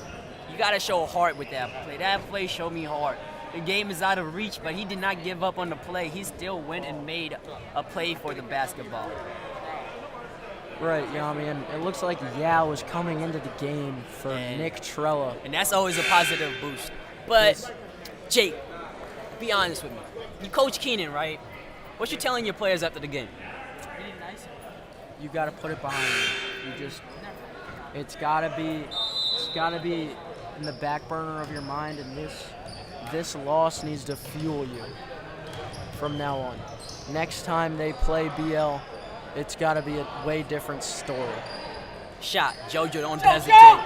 Speaker 2: You got to show heart with that play. That play showed me heart. The game is out of reach, but he did not give up on the play. He still went and made a play for the basketball.
Speaker 1: Right, Yami, and it looks like Yao is coming into the game for
Speaker 2: And-
Speaker 1: Nick Trella.
Speaker 2: And that's always a positive boost. But, Jake, be honest with me. You coach Keenan, right? What you telling your players after the game?
Speaker 1: You got to put it behind you. It's got to be in the back burner of your mind, and this loss needs to fuel you from now on. Next time they play BL, it's got to be a way different story.
Speaker 2: Shot. JoJo, don't hesitate.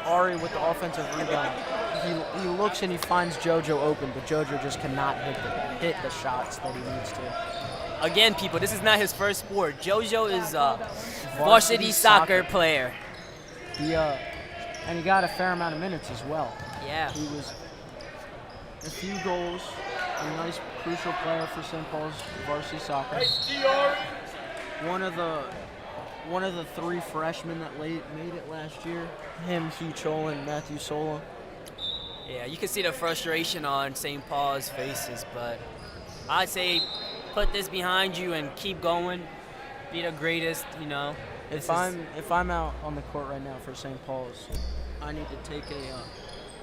Speaker 1: Ari with the offensive rebound. He looks and he finds JoJo open, but JoJo just cannot hit the shots that he needs to.
Speaker 2: Again, people, this is not his first sport. JoJo is a varsity soccer player.
Speaker 1: And he got a fair amount of minutes as well.
Speaker 2: Yeah.
Speaker 1: He was a few goals, a nice crucial player for St. Paul's varsity soccer. One of the three freshmen that made it last year. Him, Heechol, and Matthew Sola.
Speaker 2: Yeah, you can see the frustration on St. Paul's faces, but I'd say put this behind you and keep going. Be the greatest, you know.
Speaker 1: If I'm out on the court right now for St. Paul's, I need to take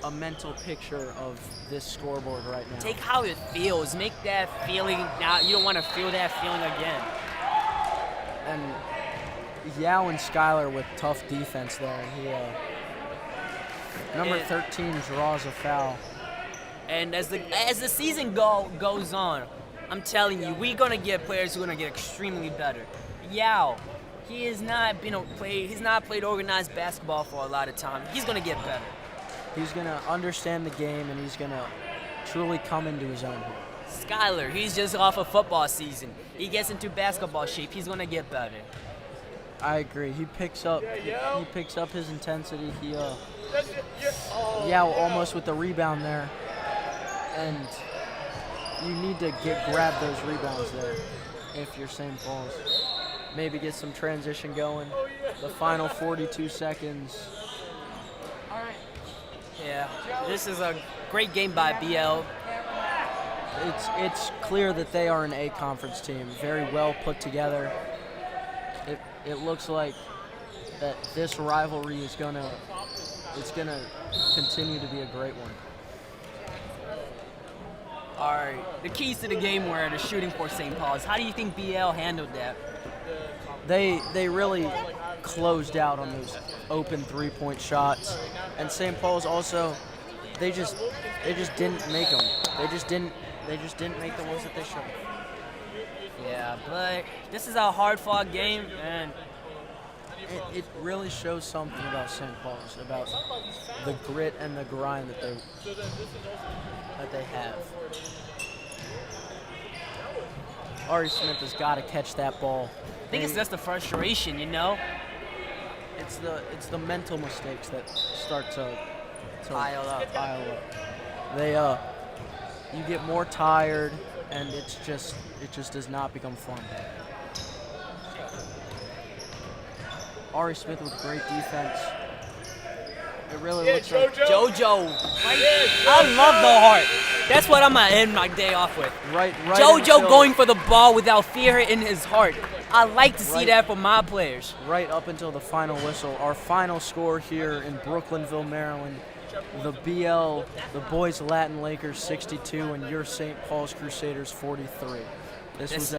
Speaker 1: a mental picture of this scoreboard right now.
Speaker 2: Take how it feels. Make that feeling. Now you don't want to feel that feeling again.
Speaker 1: And Yao and Skylar with tough defense there. Number 13 draws a foul.
Speaker 2: And as the season goes on, I'm telling you, we're gonna get players who are gonna get extremely better. Yao, he has not played organized basketball for a lot of time. He's gonna get better.
Speaker 1: He's gonna understand the game and he's gonna truly come into his own.
Speaker 2: Skylar, he's just off of football season. He gets into basketball shape. He's gonna get better.
Speaker 1: I agree. He picks up his intensity. Yao almost with the rebound there, and you need to grab those rebounds there if you're St. Paul's. Maybe get some transition going. The final 42 seconds.
Speaker 2: Yeah, this is a great game by BL.
Speaker 1: It's clear that they are an A conference team, very well put together. It looks like that this rivalry is gonna continue to be a great one.
Speaker 2: All right, the keys to the game were the shooting for St. Paul's. How do you think BL handled that?
Speaker 1: They really closed out on those open three-point shots, and St. Paul's also they just didn't make them. They just didn't They just didn't make the ones that they should have.
Speaker 2: Yeah, but this is a hard-fought game, and
Speaker 1: It really shows something about St. Paul's, about the grit and the grind that they have. Ari Smith has got to catch that ball.
Speaker 2: I think it's just the frustration, you know?
Speaker 1: It's the mental mistakes that start to
Speaker 2: Pile up.
Speaker 1: They you get more tired, and it just does not become fun. Ari Smith with great defense. It really looks like
Speaker 2: JoJo. I love the heart. That's what I'm going to end my day off with.
Speaker 1: right
Speaker 2: JoJo
Speaker 1: until-
Speaker 2: going for the ball without fear in his heart. I like to see
Speaker 1: Right.
Speaker 2: that from my players.
Speaker 1: right up until the final whistle. Our final score here in Brooklynville, Maryland. The BL, the Boys Latin Lakers 62, and your St. Paul's Crusaders 43. This was